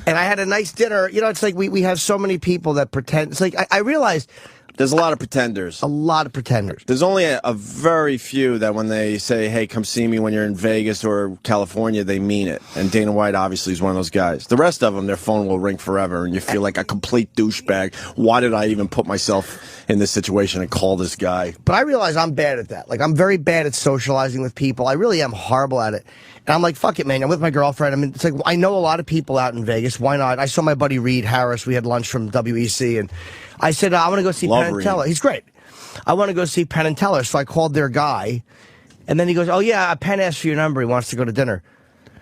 Speaker 5: And I had a nice dinner. You know, it's like we have so many people that pretend. It's like I realized
Speaker 3: There's a lot of pretenders.
Speaker 5: a lot of pretenders.
Speaker 3: There's only a very few that when they say, hey, come see me when you're in Vegas or California, they mean it. And Dana White obviously is one of those guys. The rest of them, their phone will ring forever, and you feel like a complete douchebag. Why did I even put myself in this situation and call this guy?
Speaker 5: But I realize I'm bad at that. Like, I'm very bad at socializing with people. I really am horrible at it. And I'm like, fuck it, man. I'm with my girlfriend. I mean, it's like, I know a lot of people out in Vegas. Why not? I saw my buddy Reed Harris. We had lunch from WEC, and I said, I want to go see
Speaker 3: Love
Speaker 5: Penn and
Speaker 3: Reed.
Speaker 5: Teller. He's great. I want to go see Penn and Teller. So I called their guy, and then he goes, oh, yeah, Penn asked for your number. He wants to go to dinner.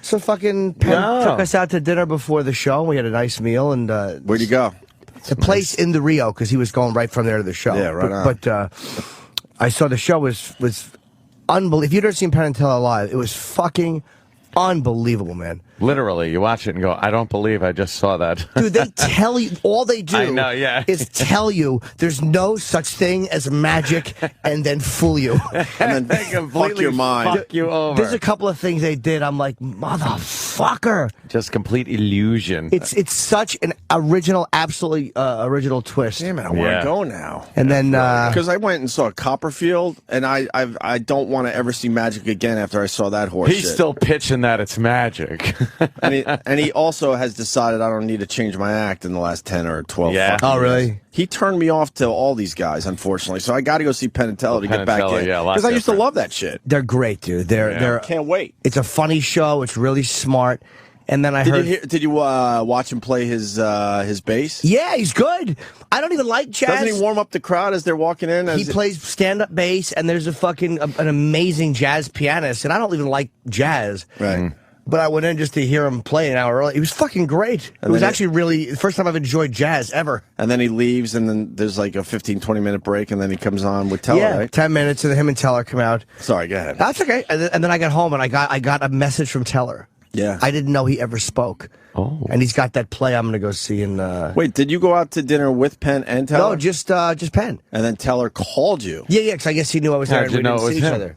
Speaker 5: So fucking Penn took us out to dinner before the show. We had a nice meal. And
Speaker 3: Where'd you go?
Speaker 5: the place in the Rio, because he was going right from there to the show.
Speaker 3: Yeah, right on.
Speaker 5: But I saw the show was unbelievable. If you'd ever seen Penn and Teller live, it was fucking unbelievable, man.
Speaker 4: Literally, you watch it and go, I don't believe I just saw that.
Speaker 5: Dude, they tell you, all they do
Speaker 4: I know, yeah.
Speaker 5: is tell you there's no such thing as magic and then fool you.
Speaker 3: And
Speaker 4: They
Speaker 3: then
Speaker 4: completely
Speaker 3: fuck your mind.
Speaker 4: fuck you over.
Speaker 5: There's a couple of things they did. I'm like, motherfucker.
Speaker 4: Just complete illusion.
Speaker 5: It's such an original, absolutely original twist.
Speaker 3: Damn it, I want
Speaker 4: Yeah.
Speaker 3: to go now.
Speaker 5: And then,
Speaker 3: Because I went and saw Copperfield, and I don't want to ever see magic again after I saw that horse
Speaker 4: He's
Speaker 3: shit.
Speaker 4: still pitching than that, it's magic.
Speaker 3: and he also has decided I don't need to change my act in the last 10 or 12
Speaker 4: Yeah.
Speaker 3: fucking
Speaker 5: Oh, really?
Speaker 3: years. He turned me off to all these guys, unfortunately. So I got to go see Penn and Teller to
Speaker 4: Penn
Speaker 3: get
Speaker 4: and
Speaker 3: back
Speaker 4: Teller,
Speaker 3: in.
Speaker 4: yeah, a lot
Speaker 3: Because I used to
Speaker 4: different.
Speaker 3: love that shit.
Speaker 5: They're great, dude. They're
Speaker 3: Can't wait.
Speaker 5: It's a funny show. It's really smart. And then I heard.
Speaker 3: Did you watch him play his bass?
Speaker 5: Yeah, he's good. I don't even like jazz.
Speaker 3: Doesn't he warm up the crowd as they're walking in?
Speaker 5: He plays stand-up bass, and there's an amazing jazz pianist, and I don't even like jazz.
Speaker 3: Right.
Speaker 5: But I went in just to hear him play an hour early. He was fucking great. It was actually really the first time I've enjoyed jazz ever.
Speaker 3: And then he leaves, and then there's like a 15, 20-minute break, and then he comes on with Teller,
Speaker 5: Yeah,
Speaker 3: right?
Speaker 5: 10 minutes, and then him and Teller come out.
Speaker 3: Sorry, go ahead.
Speaker 5: That's okay. And then I got home, and I got a message from Teller.
Speaker 3: Yeah.
Speaker 5: I didn't know he ever spoke.
Speaker 4: Oh.
Speaker 5: And he's got that play I'm going to go see in...
Speaker 3: Wait, did you go out to dinner with Penn and Teller?
Speaker 5: No, just Penn.
Speaker 3: And then Teller called you.
Speaker 5: Yeah, because I guess he knew I was there
Speaker 4: How'd
Speaker 5: and
Speaker 4: you
Speaker 5: we
Speaker 4: know
Speaker 5: didn't
Speaker 4: it was
Speaker 5: see each
Speaker 4: him?
Speaker 5: other.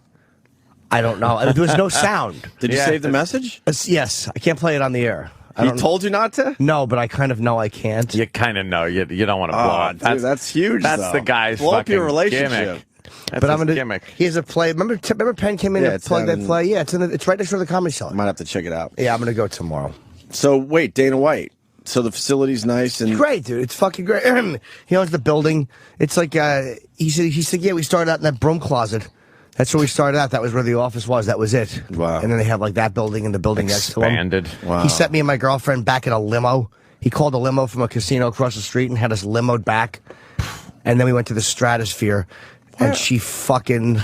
Speaker 5: I don't know. There was no sound.
Speaker 3: Did you
Speaker 4: Yeah.
Speaker 3: save the message?
Speaker 5: Yes, I can't play it on the air.
Speaker 3: He told you not to?
Speaker 5: No, but I kind of know I can't.
Speaker 4: You kind of know. You don't want to blow it.
Speaker 3: Dude, that's huge,
Speaker 4: That's
Speaker 3: though.
Speaker 4: the guy's
Speaker 3: Blow up
Speaker 4: fucking
Speaker 3: your relationship.
Speaker 4: gimmick. That's
Speaker 5: But I'm
Speaker 4: his
Speaker 5: gonna.
Speaker 4: gimmick.
Speaker 5: He has a play. Remember Penn came in
Speaker 3: Yeah,
Speaker 5: to
Speaker 3: it's
Speaker 5: plug that
Speaker 3: in-
Speaker 5: play. Yeah, it's right next to the Comedy Cellar.
Speaker 3: Might have to check it out.
Speaker 5: Yeah, I'm gonna go tomorrow.
Speaker 3: So, wait, Dana White. So the facility's nice and...
Speaker 5: Great, dude. It's fucking great. He owns the building. It's like he said. Yeah, we started out in that broom closet. That's where we started out. That was where the office was. That was it.
Speaker 3: Wow.
Speaker 5: And then they have like that building and the building next to him.
Speaker 4: Expanded.
Speaker 3: Wow.
Speaker 5: He sent me and my girlfriend back in a limo. He called a limo from a casino across the street and had us limoed back. And then we went to the Stratosphere. And she fucking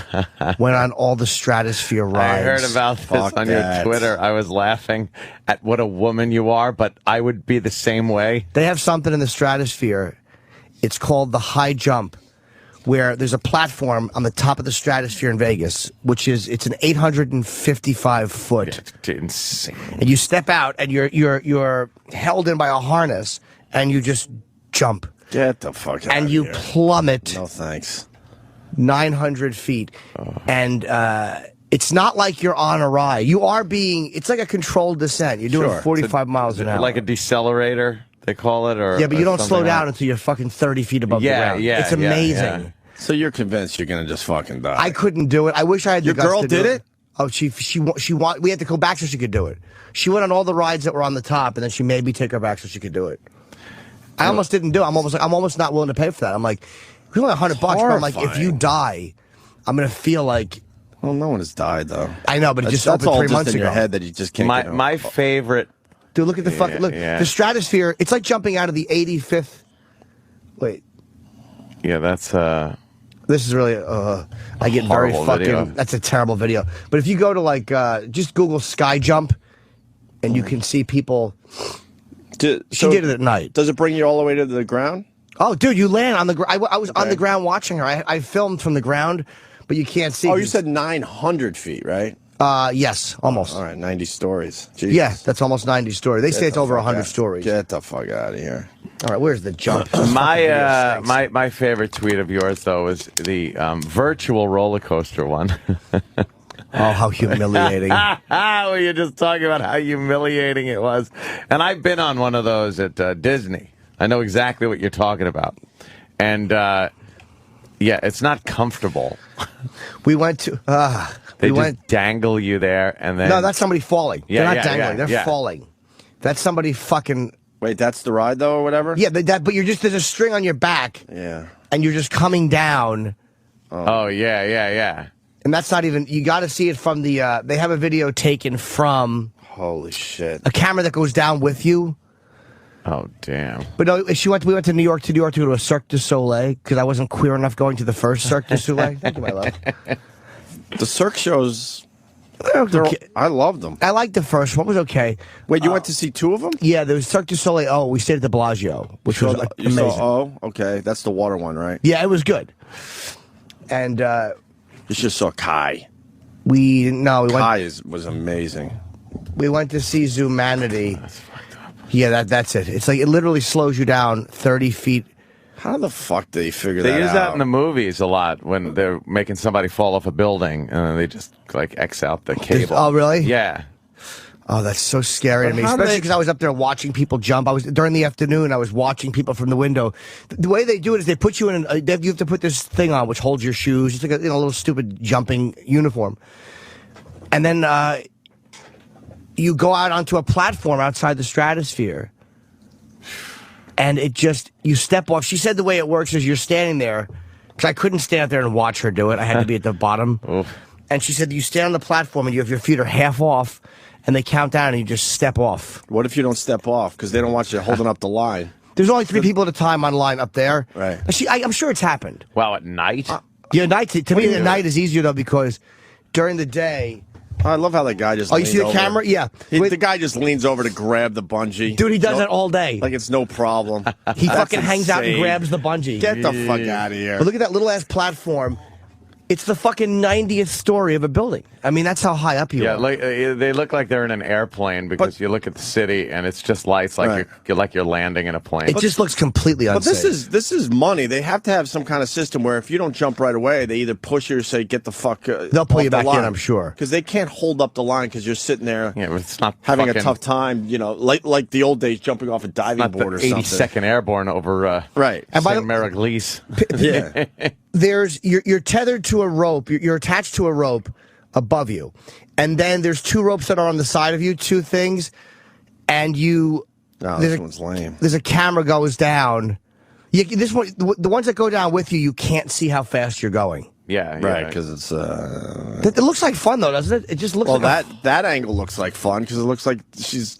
Speaker 5: went on all the Stratosphere rides.
Speaker 4: I heard about this
Speaker 3: Fuck
Speaker 4: on
Speaker 3: that.
Speaker 4: your Twitter. I was laughing at what a woman you are, but I would be the same way.
Speaker 5: They have something in the Stratosphere. It's called the high jump, where there's a platform on the top of the Stratosphere in Vegas, it's an 855 foot.
Speaker 4: It's insane.
Speaker 5: And you step out and you're held in by a harness and you just jump.
Speaker 3: Get the fuck out
Speaker 5: And
Speaker 3: of
Speaker 5: you
Speaker 3: here.
Speaker 5: plummet
Speaker 3: No, thanks.
Speaker 5: 900 feet. And it's not like you're on a ride. It's like a controlled descent. You're doing
Speaker 3: Sure.
Speaker 5: 45 miles an hour.
Speaker 4: Like a decelerator, they call it, or
Speaker 5: yeah, but you don't slow
Speaker 4: something
Speaker 5: down
Speaker 4: like-
Speaker 5: until you're fucking 30 feet above the ground.
Speaker 4: Yeah,
Speaker 5: it's
Speaker 4: yeah,
Speaker 5: amazing.
Speaker 4: yeah.
Speaker 3: So you're convinced you're going to just fucking die.
Speaker 5: I couldn't do it. I wish I had the
Speaker 3: Your
Speaker 5: guts
Speaker 3: girl
Speaker 5: to do
Speaker 3: did it?
Speaker 5: Oh, we had to go back so she could do it. She went on all the rides that were on the top, and then she made me take her back so she could do it. I almost didn't do it. I'm almost not willing to pay for that. I'm like, it's only $100 bucks. But I'm like, if you
Speaker 3: Horrifying.
Speaker 5: die, I'm gonna feel like
Speaker 3: Well, no one has died, though.
Speaker 5: I know, but it
Speaker 3: That's
Speaker 5: just opened
Speaker 3: all
Speaker 5: 3
Speaker 3: just
Speaker 5: months
Speaker 3: in your
Speaker 5: ago.
Speaker 3: head that you just can't get over.
Speaker 4: My favorite.
Speaker 5: Dude, look at the fucking look.
Speaker 4: yeah.
Speaker 5: The Stratosphere. It's like jumping out of the 85th. Wait,
Speaker 4: Yeah, that's
Speaker 5: this is really. I get very
Speaker 4: Horrible
Speaker 5: fucking.
Speaker 4: video.
Speaker 5: That's a terrible video. But if you go to like, just Google sky jump, and you can see people. She did it at night.
Speaker 3: Does it bring you all the way to the ground?
Speaker 5: Oh, dude, you land on the ground. I was on the ground watching her. I filmed from the ground, but you can't see.
Speaker 3: Oh, you said 900 feet, right?
Speaker 5: Yes, almost.
Speaker 3: All right, 90 stories. Jesus.
Speaker 5: Yeah, that's almost 90 stories. They say it's over 100 stories.
Speaker 3: Get the fuck out of here.
Speaker 5: All right, where's the jump?
Speaker 4: my favorite tweet of yours though was the virtual roller coaster one.
Speaker 5: Oh, how humiliating.
Speaker 4: Well, you're just talking about how humiliating it was. And I've been on one of those at Disney. I know exactly what you're talking about. And, yeah, it's not comfortable.
Speaker 5: We went to.
Speaker 4: They just dangle you there, and then...
Speaker 5: No, that's somebody falling.
Speaker 4: Yeah,
Speaker 5: They're not
Speaker 4: yeah,
Speaker 5: dangling.
Speaker 4: yeah,
Speaker 5: They're
Speaker 4: yeah.
Speaker 5: falling. That's somebody fucking.
Speaker 3: Wait, that's the ride, though, or whatever?
Speaker 5: Yeah, but you're just. There's a string on your back.
Speaker 3: Yeah.
Speaker 5: And you're just coming down.
Speaker 4: Oh, yeah.
Speaker 5: And that's not even. You got to see it from the. They have a video taken from
Speaker 3: Holy shit.
Speaker 5: a camera that goes down with you.
Speaker 4: Oh, damn.
Speaker 5: But no, we went to New York to go to a Cirque du Soleil because I wasn't queer enough going to the first Cirque du Soleil. Thank you, my love.
Speaker 3: The Cirque shows,
Speaker 5: Okay.
Speaker 3: I loved them.
Speaker 5: I liked the first one. It was okay.
Speaker 3: Wait, you went to see two of them?
Speaker 5: Yeah, there was Cirque du Soleil. Oh, we stayed at the Bellagio, which was like,
Speaker 3: You
Speaker 5: amazing.
Speaker 3: saw, oh, okay. That's the water one, right?
Speaker 5: Yeah, it was good. And
Speaker 3: You just saw Kai.
Speaker 5: we went.
Speaker 3: Kai was amazing.
Speaker 5: We went to see Zoomanity. That's fucked up. Yeah, that's it. It's like it literally slows you down 30 feet.
Speaker 3: How the fuck did they figure that out?
Speaker 4: They use that in the movies a lot when they're making somebody fall off a building, and then they just, like, X out the cable.
Speaker 5: Oh, really?
Speaker 4: Yeah.
Speaker 5: Oh, that's so scary to me,
Speaker 3: how do
Speaker 5: especially
Speaker 3: they-
Speaker 5: because I was up there watching people jump. I was during the afternoon. I was watching people from the window. The way they do it is they put you in. You have to put this thing on which holds your shoes. It's like a little stupid jumping uniform, and then you go out onto a platform outside the Stratosphere, and you step off. She said the way it works is you're standing there, because I couldn't stand out there and watch her do it. I had to be at the bottom. And she said you stand on the platform and your feet are half off, and they count down and you just step off.
Speaker 3: What if you don't step off because they don't want you holding up the line?
Speaker 5: There's only 3 people at a time on line up there.
Speaker 3: Right.
Speaker 5: I'm sure it's happened.
Speaker 4: Wow, at night?
Speaker 5: Yeah, night. To me, the night is easier, though, because during the day...
Speaker 3: I love how the guy just.
Speaker 5: Oh, you see the camera? Yeah.
Speaker 3: The guy just leans over to grab the bungee.
Speaker 5: Dude, he does that all day.
Speaker 3: Like it's no problem.
Speaker 5: He fucking hangs out and grabs the bungee.
Speaker 3: Get the fuck out of here.
Speaker 5: But look at that little ass platform. It's the fucking 90th story of a building. I mean, that's how high up you are.
Speaker 4: Yeah, they look like they're in an airplane because you look at the city and it's just lights like you're landing in a plane.
Speaker 5: It just looks completely unsafe.
Speaker 3: But this is money. They have to have some kind of system where if you don't jump right away, they either push you or say get the fuck.
Speaker 5: They'll pull you back in, I'm sure,
Speaker 3: because they can't hold up the line because you're sitting there.
Speaker 4: Yeah, it's not
Speaker 3: having a tough time. You know, like the old days, jumping off a diving board or something.
Speaker 4: 82nd Airborne over
Speaker 3: right.
Speaker 4: And St. Mary-Glise.
Speaker 5: Yeah. You're tethered to a rope. You're attached to a rope above you, and then there's 2 ropes that are on the side of you, 2 things, and you.
Speaker 3: Oh, this one's lame.
Speaker 5: There's a camera goes down. This one, the ones that go down with you can't see how fast you're going.
Speaker 4: Yeah,
Speaker 3: right. Because it's.
Speaker 5: It looks like fun though, doesn't it? It just looks.
Speaker 3: Well,
Speaker 5: like
Speaker 3: that angle looks like fun because it looks like she's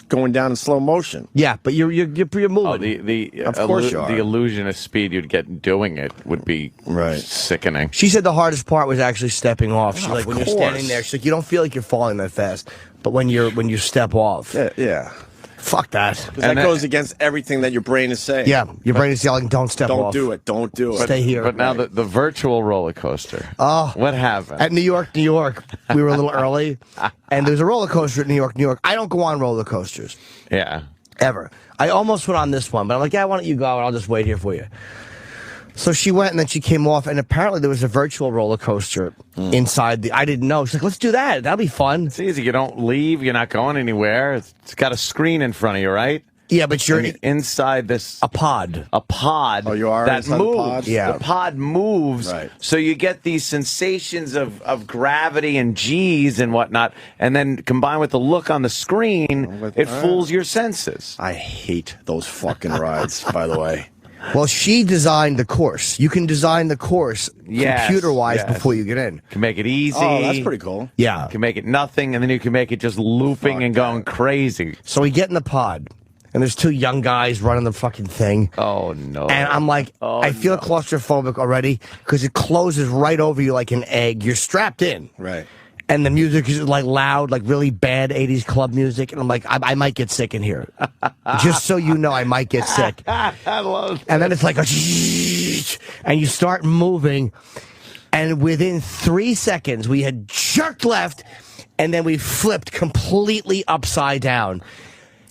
Speaker 3: going down in slow motion.
Speaker 5: Yeah, but you're moving.
Speaker 4: Oh, of course you are. The illusion of speed you'd get doing it would be sickening.
Speaker 5: She said the hardest part was actually stepping off. She's like, when you're standing there, she's like, you don't feel like you're falling that fast, but when you step off,
Speaker 3: yeah.
Speaker 5: Fuck that.
Speaker 3: Because that goes against everything that your brain is saying.
Speaker 5: Yeah, your brain is yelling, don't step off.
Speaker 3: Don't do it.
Speaker 5: Stay here.
Speaker 4: But now the virtual roller coaster.
Speaker 5: Oh.
Speaker 4: What happened?
Speaker 5: At New York, we were a little early, and there's a roller coaster at New York. I don't go on roller coasters.
Speaker 4: Yeah.
Speaker 5: Ever. I almost went on this one, but I'm like, yeah, why don't you go, and I'll just wait here for you. So she went, and then she came off, and apparently there was a virtual roller coaster inside I didn't know. She's like, let's do that. That'll be fun.
Speaker 4: It's easy. You don't leave. You're not going anywhere. It's got a screen in front of you, right?
Speaker 5: Yeah, but you're
Speaker 4: inside this...
Speaker 5: A pod.
Speaker 4: A pod.
Speaker 3: Oh, you are
Speaker 4: that
Speaker 3: inside
Speaker 4: moves.
Speaker 3: the pod?
Speaker 5: Yeah.
Speaker 4: The pod moves.
Speaker 3: Right.
Speaker 4: So you get these sensations of gravity and G's and whatnot, and then combined with the look on the screen, it fools your senses.
Speaker 3: I hate those fucking rides, by the way.
Speaker 5: Well, she designed the course. You can design the course computer-wise before you get in.
Speaker 4: You can make it easy.
Speaker 3: Oh, that's pretty cool.
Speaker 5: Yeah.
Speaker 4: You can make it nothing, and then you can make it just looping and going crazy.
Speaker 5: So we get in the pod, and there's 2 young guys running the fucking thing.
Speaker 4: Oh, no.
Speaker 5: And I'm like, I feel claustrophobic already because it closes right over you like an egg. You're strapped in.
Speaker 3: Right.
Speaker 5: And the music is like loud, like really bad 80s club music. And I'm like, I might get sick in here. Just so you know, I might get sick.
Speaker 4: I love it.
Speaker 5: And then it's like and you start moving. And within 3 seconds, we had jerked left, and then we flipped completely upside down.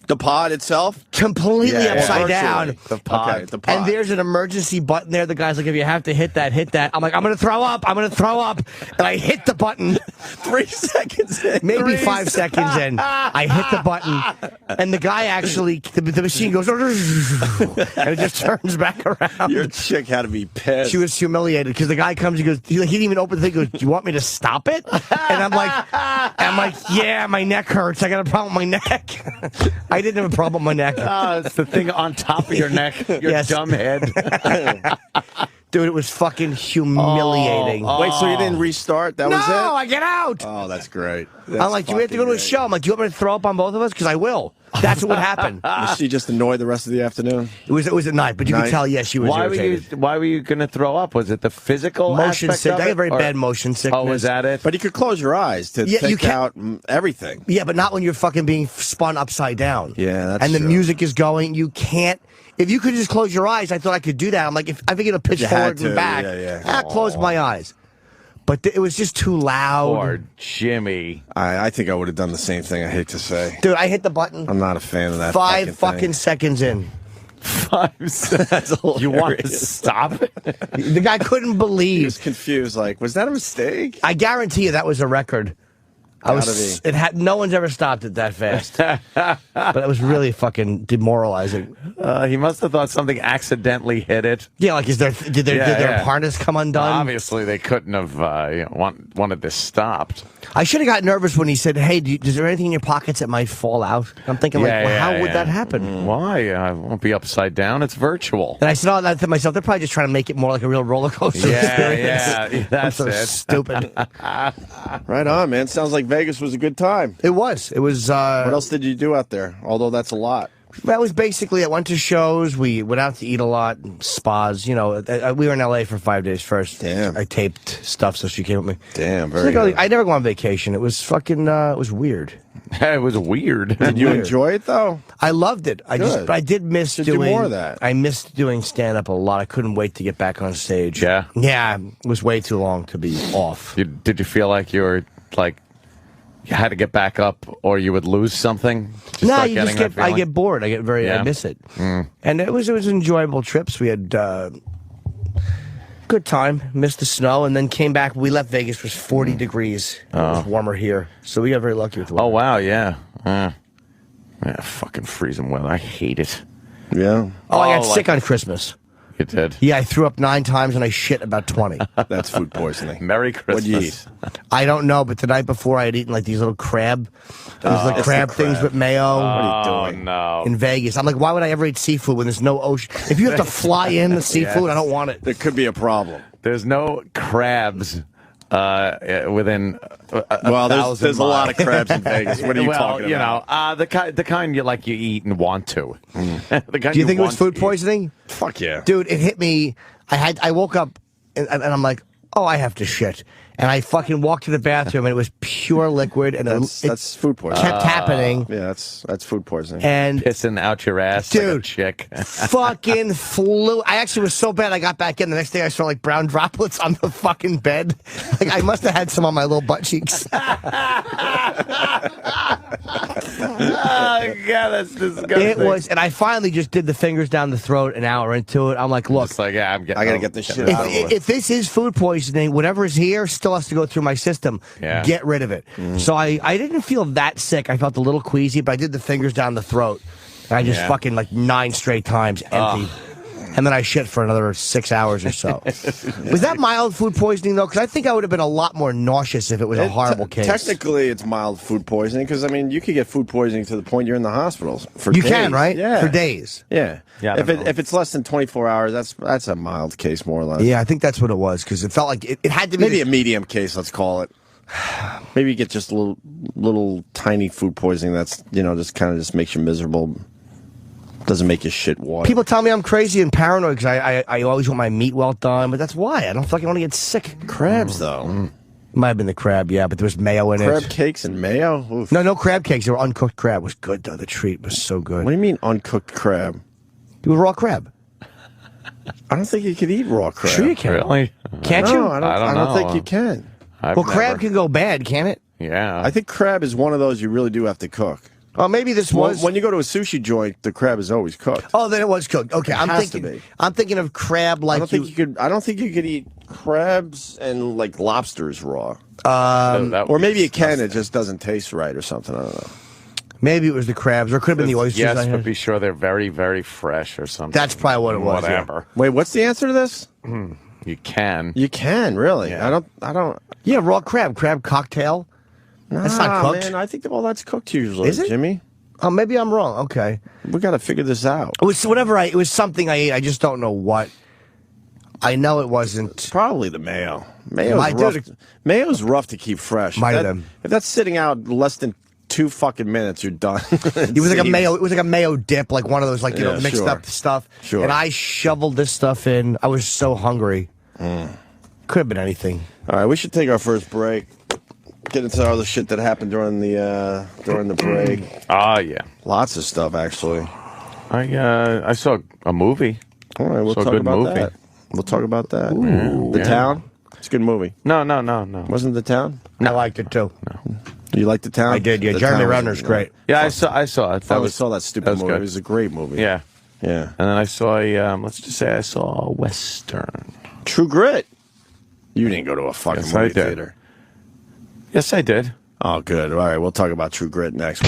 Speaker 3: The pod itself?
Speaker 5: Completely upside down.
Speaker 3: The pod. Okay, the pod.
Speaker 5: And there's an emergency button there. The guy's like, if you have to hit that, hit that. I'm like, I'm going to throw up. I'm going to throw up. And I hit the button.
Speaker 3: 3 seconds in.
Speaker 5: Maybe 5 seconds in. I hit the button. And the guy actually, the machine goes, and it just turns back around.
Speaker 3: Your chick had to be pissed.
Speaker 5: She was humiliated because the guy comes, he didn't even open the thing. He goes, do you want me to stop it? And I'm like, yeah, my neck hurts. I got a problem with my neck. I didn't have a problem with my neck.
Speaker 4: Oh, it's the thing on top of your neck, your dumb head.
Speaker 5: Dude, it was fucking humiliating.
Speaker 3: Wait, so you didn't restart? That was it?
Speaker 5: No, I get out.
Speaker 3: Oh, that's great.
Speaker 5: I'm like, do we have to go to a show? I'm like, do you want me to throw up on both of us? Because I will. That's what would happen.
Speaker 3: Was she just annoyed the rest of the afternoon?
Speaker 5: It was at night, but you could tell, yes, she was irritated.
Speaker 4: Why were you going to throw up? Was it the physical
Speaker 5: motion
Speaker 4: sickness?
Speaker 5: I have very bad motion sickness.
Speaker 4: Oh, was that it?
Speaker 3: But you could close your eyes to take out everything.
Speaker 5: Yeah, but not when you're fucking being spun upside down.
Speaker 3: Yeah, that's
Speaker 5: And the
Speaker 3: true.
Speaker 5: music is going. You can't. If you could just close your eyes, I thought I could do that. I'm like, I think it'll pitch forward and back. I close my eyes. But it was just too loud.
Speaker 4: Poor Jimmy.
Speaker 3: I think I would have done the same thing, I hate to say.
Speaker 5: Dude, I hit the button.
Speaker 3: I'm not a fan of that.
Speaker 5: 5 fucking seconds in.
Speaker 4: 5 seconds. You want to stop it?
Speaker 5: The guy couldn't believe.
Speaker 3: He was confused, like, was that a mistake?
Speaker 5: I guarantee you that was a record. It had no one's ever stopped it that fast, but it was really fucking demoralizing.
Speaker 4: He must have thought something accidentally hit it.
Speaker 5: Yeah, like did their harness come undone?
Speaker 4: Well, obviously, they couldn't have wanted this stopped.
Speaker 5: I should have got nervous when he said, "Hey, is there anything in your pockets that might fall out?" I'm thinking, how would that happen?
Speaker 4: Why? It won't be upside down. It's virtual.
Speaker 5: And I said all that to myself. They're probably just trying to make it more like a real roller coaster experience.
Speaker 4: Yeah, that's
Speaker 5: I'm so
Speaker 4: it.
Speaker 5: stupid.
Speaker 3: Right on, man. Sounds like Vegas was a good time.
Speaker 5: It was. It was.
Speaker 3: What else did you do out there? Although that's a lot.
Speaker 5: That was basically, I went to shows, we went out to eat a lot, spas, we were in L.A. for 5 days first.
Speaker 3: Damn.
Speaker 5: I taped stuff so she came with me.
Speaker 3: Damn, very good.
Speaker 5: I never go on vacation. It was fucking, it was weird.
Speaker 4: It was weird.
Speaker 3: Did you enjoy it, though?
Speaker 5: I loved it. I did miss
Speaker 3: Should
Speaker 5: doing
Speaker 3: do more of that.
Speaker 5: I missed doing stand-up a lot. I couldn't wait to get back on stage.
Speaker 4: Yeah?
Speaker 5: Yeah, it was way too long to be off.
Speaker 4: Did you feel like you were, you had to get back up or you would lose something?
Speaker 5: No, I get bored. I miss it.
Speaker 4: Mm.
Speaker 5: And it was enjoyable trips. We had good time, missed the snow, and then came back. We left Vegas, it was 40 degrees. It was warmer here. So we got very lucky with the weather.
Speaker 4: Oh, wow, yeah. Fucking freezing weather. I hate it.
Speaker 3: Yeah.
Speaker 5: Oh, I got sick on Christmas.
Speaker 4: You did?
Speaker 5: Yeah, I threw up 9 times and I shit about 20.
Speaker 3: That's food poisoning.
Speaker 4: Merry Christmas.
Speaker 3: What'd you eat?
Speaker 5: I don't know, but the night before I had eaten like these little crab. It was like crab things with mayo.
Speaker 3: What are you doing?
Speaker 4: No.
Speaker 5: In Vegas. I'm like, why would I ever eat seafood when there's no ocean? If you have to fly in the seafood, I don't want it.
Speaker 3: There could be a problem.
Speaker 4: There's no crabs within
Speaker 3: there's a lot of crabs in Vegas. What are you talking about?
Speaker 4: The kind you eat and want to. The kind
Speaker 5: Do you think it was food poisoning?
Speaker 3: Fuck yeah.
Speaker 5: Dude, it hit me. I woke up and I'm like, oh, I have to shit. And I fucking walked to the bathroom and it was pure liquid. And
Speaker 3: that's food poisoning.
Speaker 5: Kept happening.
Speaker 3: Yeah, that's food poisoning.
Speaker 5: And
Speaker 4: pissing out your ass,
Speaker 5: dude,
Speaker 4: like a chick.
Speaker 5: Fucking flew. I actually was so bad. I got back in the next day. I saw like brown droplets on the fucking bed. Like I must have had some on my little butt cheeks.
Speaker 4: Oh God, that's disgusting.
Speaker 5: It was, and I finally just did the fingers down the throat an hour into it. I'm like, look,
Speaker 4: I
Speaker 3: gotta get this shit out.
Speaker 5: If this is food poisoning, whatever is here still has to go through my system.
Speaker 4: Yeah.
Speaker 5: Get rid of it. So I didn't feel that sick. I felt a little queasy, but I did the fingers down the throat. And I just fucking 9 straight times empty. And then I shit for another 6 hours or so. Was that mild food poisoning, though? Because I think I would have been a lot more nauseous if it was a horrible case.
Speaker 3: Technically, it's mild food poisoning because, you could get food poisoning to the point you're in the hospital for days.
Speaker 5: You can, right?
Speaker 3: Yeah.
Speaker 5: For days.
Speaker 3: Yeah.
Speaker 4: Yeah.
Speaker 3: If it's less than 24 hours, that's a mild case, more or less.
Speaker 5: Yeah, I think that's what it was because it felt like it had to be.
Speaker 3: Maybe a medium case, let's call it. Maybe you get just a little tiny food poisoning that's, just makes you miserable. Doesn't make you shit water.
Speaker 5: People tell me I'm crazy and paranoid because I always want my meat well done, but that's why. I don't fucking want to get sick.
Speaker 3: Crabs, though.
Speaker 5: Might have been the crab, yeah, but there was mayo in it.
Speaker 3: Crab cakes and mayo? Oof.
Speaker 5: No crab cakes. They were uncooked crab. It was good, though. The treat was so good.
Speaker 3: What do you mean uncooked crab?
Speaker 5: It was raw crab.
Speaker 3: I don't think you could eat raw crab.
Speaker 5: Sure you can.
Speaker 4: Really?
Speaker 5: Can't
Speaker 3: No,
Speaker 5: you?
Speaker 3: I don't think you can.
Speaker 5: Crab can go bad, can it?
Speaker 4: Yeah.
Speaker 3: I think crab is one of those you really do have to cook.
Speaker 5: Oh, maybe this was
Speaker 3: when you go to a sushi joint, the crab is always cooked.
Speaker 5: Oh, then it was cooked. Okay, I'm
Speaker 3: has to
Speaker 5: thinking.
Speaker 3: be.
Speaker 5: I'm thinking of crab like
Speaker 3: I don't think you could eat crabs and lobsters raw. Or maybe you can. It just doesn't taste right or something. I don't know.
Speaker 5: Maybe it was the crabs, or it could have been the oysters.
Speaker 4: Yes, but be sure they're very, very fresh or something.
Speaker 5: That's probably what it was.
Speaker 4: Whatever.
Speaker 3: Wait, what's the answer to this?
Speaker 4: You can.
Speaker 3: You can really.
Speaker 4: Yeah.
Speaker 3: I don't.
Speaker 5: Yeah, raw crab cocktail. That's not cooked.
Speaker 3: Man, I think all that's cooked usually.
Speaker 5: Is it?
Speaker 3: Jimmy?
Speaker 5: Oh, maybe I'm wrong. Okay.
Speaker 3: We got to figure this out.
Speaker 5: It was it was something I ate. I just don't know what. I know it wasn't.
Speaker 3: Probably the mayo. Mayo's rough to keep fresh.
Speaker 5: Might have been.
Speaker 3: If that's sitting out less than 2 fucking minutes, you're done.
Speaker 5: It was like a mayo. It was like a mayo dip, like one of those mixed up stuff.
Speaker 3: Sure.
Speaker 5: And I shoveled this stuff in. I was so hungry. Could have been anything.
Speaker 3: All right, we should take our first break. Get into all the shit that happened during the break.
Speaker 4: Yeah.
Speaker 3: Lots of stuff, actually.
Speaker 4: I saw a movie.
Speaker 3: All right, we'll
Speaker 4: Saw a
Speaker 3: talk
Speaker 4: good
Speaker 3: about
Speaker 4: movie.
Speaker 3: that. We'll talk about that.
Speaker 4: Ooh,
Speaker 3: The Town? It's a good movie.
Speaker 4: No.
Speaker 3: Wasn't The Town?
Speaker 5: I liked it too.
Speaker 3: You liked The Town?
Speaker 5: I did. Yeah,
Speaker 3: The
Speaker 5: Jeremy
Speaker 3: Town was-
Speaker 5: Renner's great.
Speaker 4: Yeah, I saw it.
Speaker 3: I saw that stupid movie.
Speaker 4: good.
Speaker 3: It was a great movie.
Speaker 4: Yeah.
Speaker 3: Yeah.
Speaker 4: And then I saw I saw a Western.
Speaker 3: True Grit. You didn't go to a fucking
Speaker 4: Yes, I
Speaker 3: movie
Speaker 4: did.
Speaker 3: theater.
Speaker 4: Yes, I did.
Speaker 3: Oh, good. All right, we'll talk about True Grit next.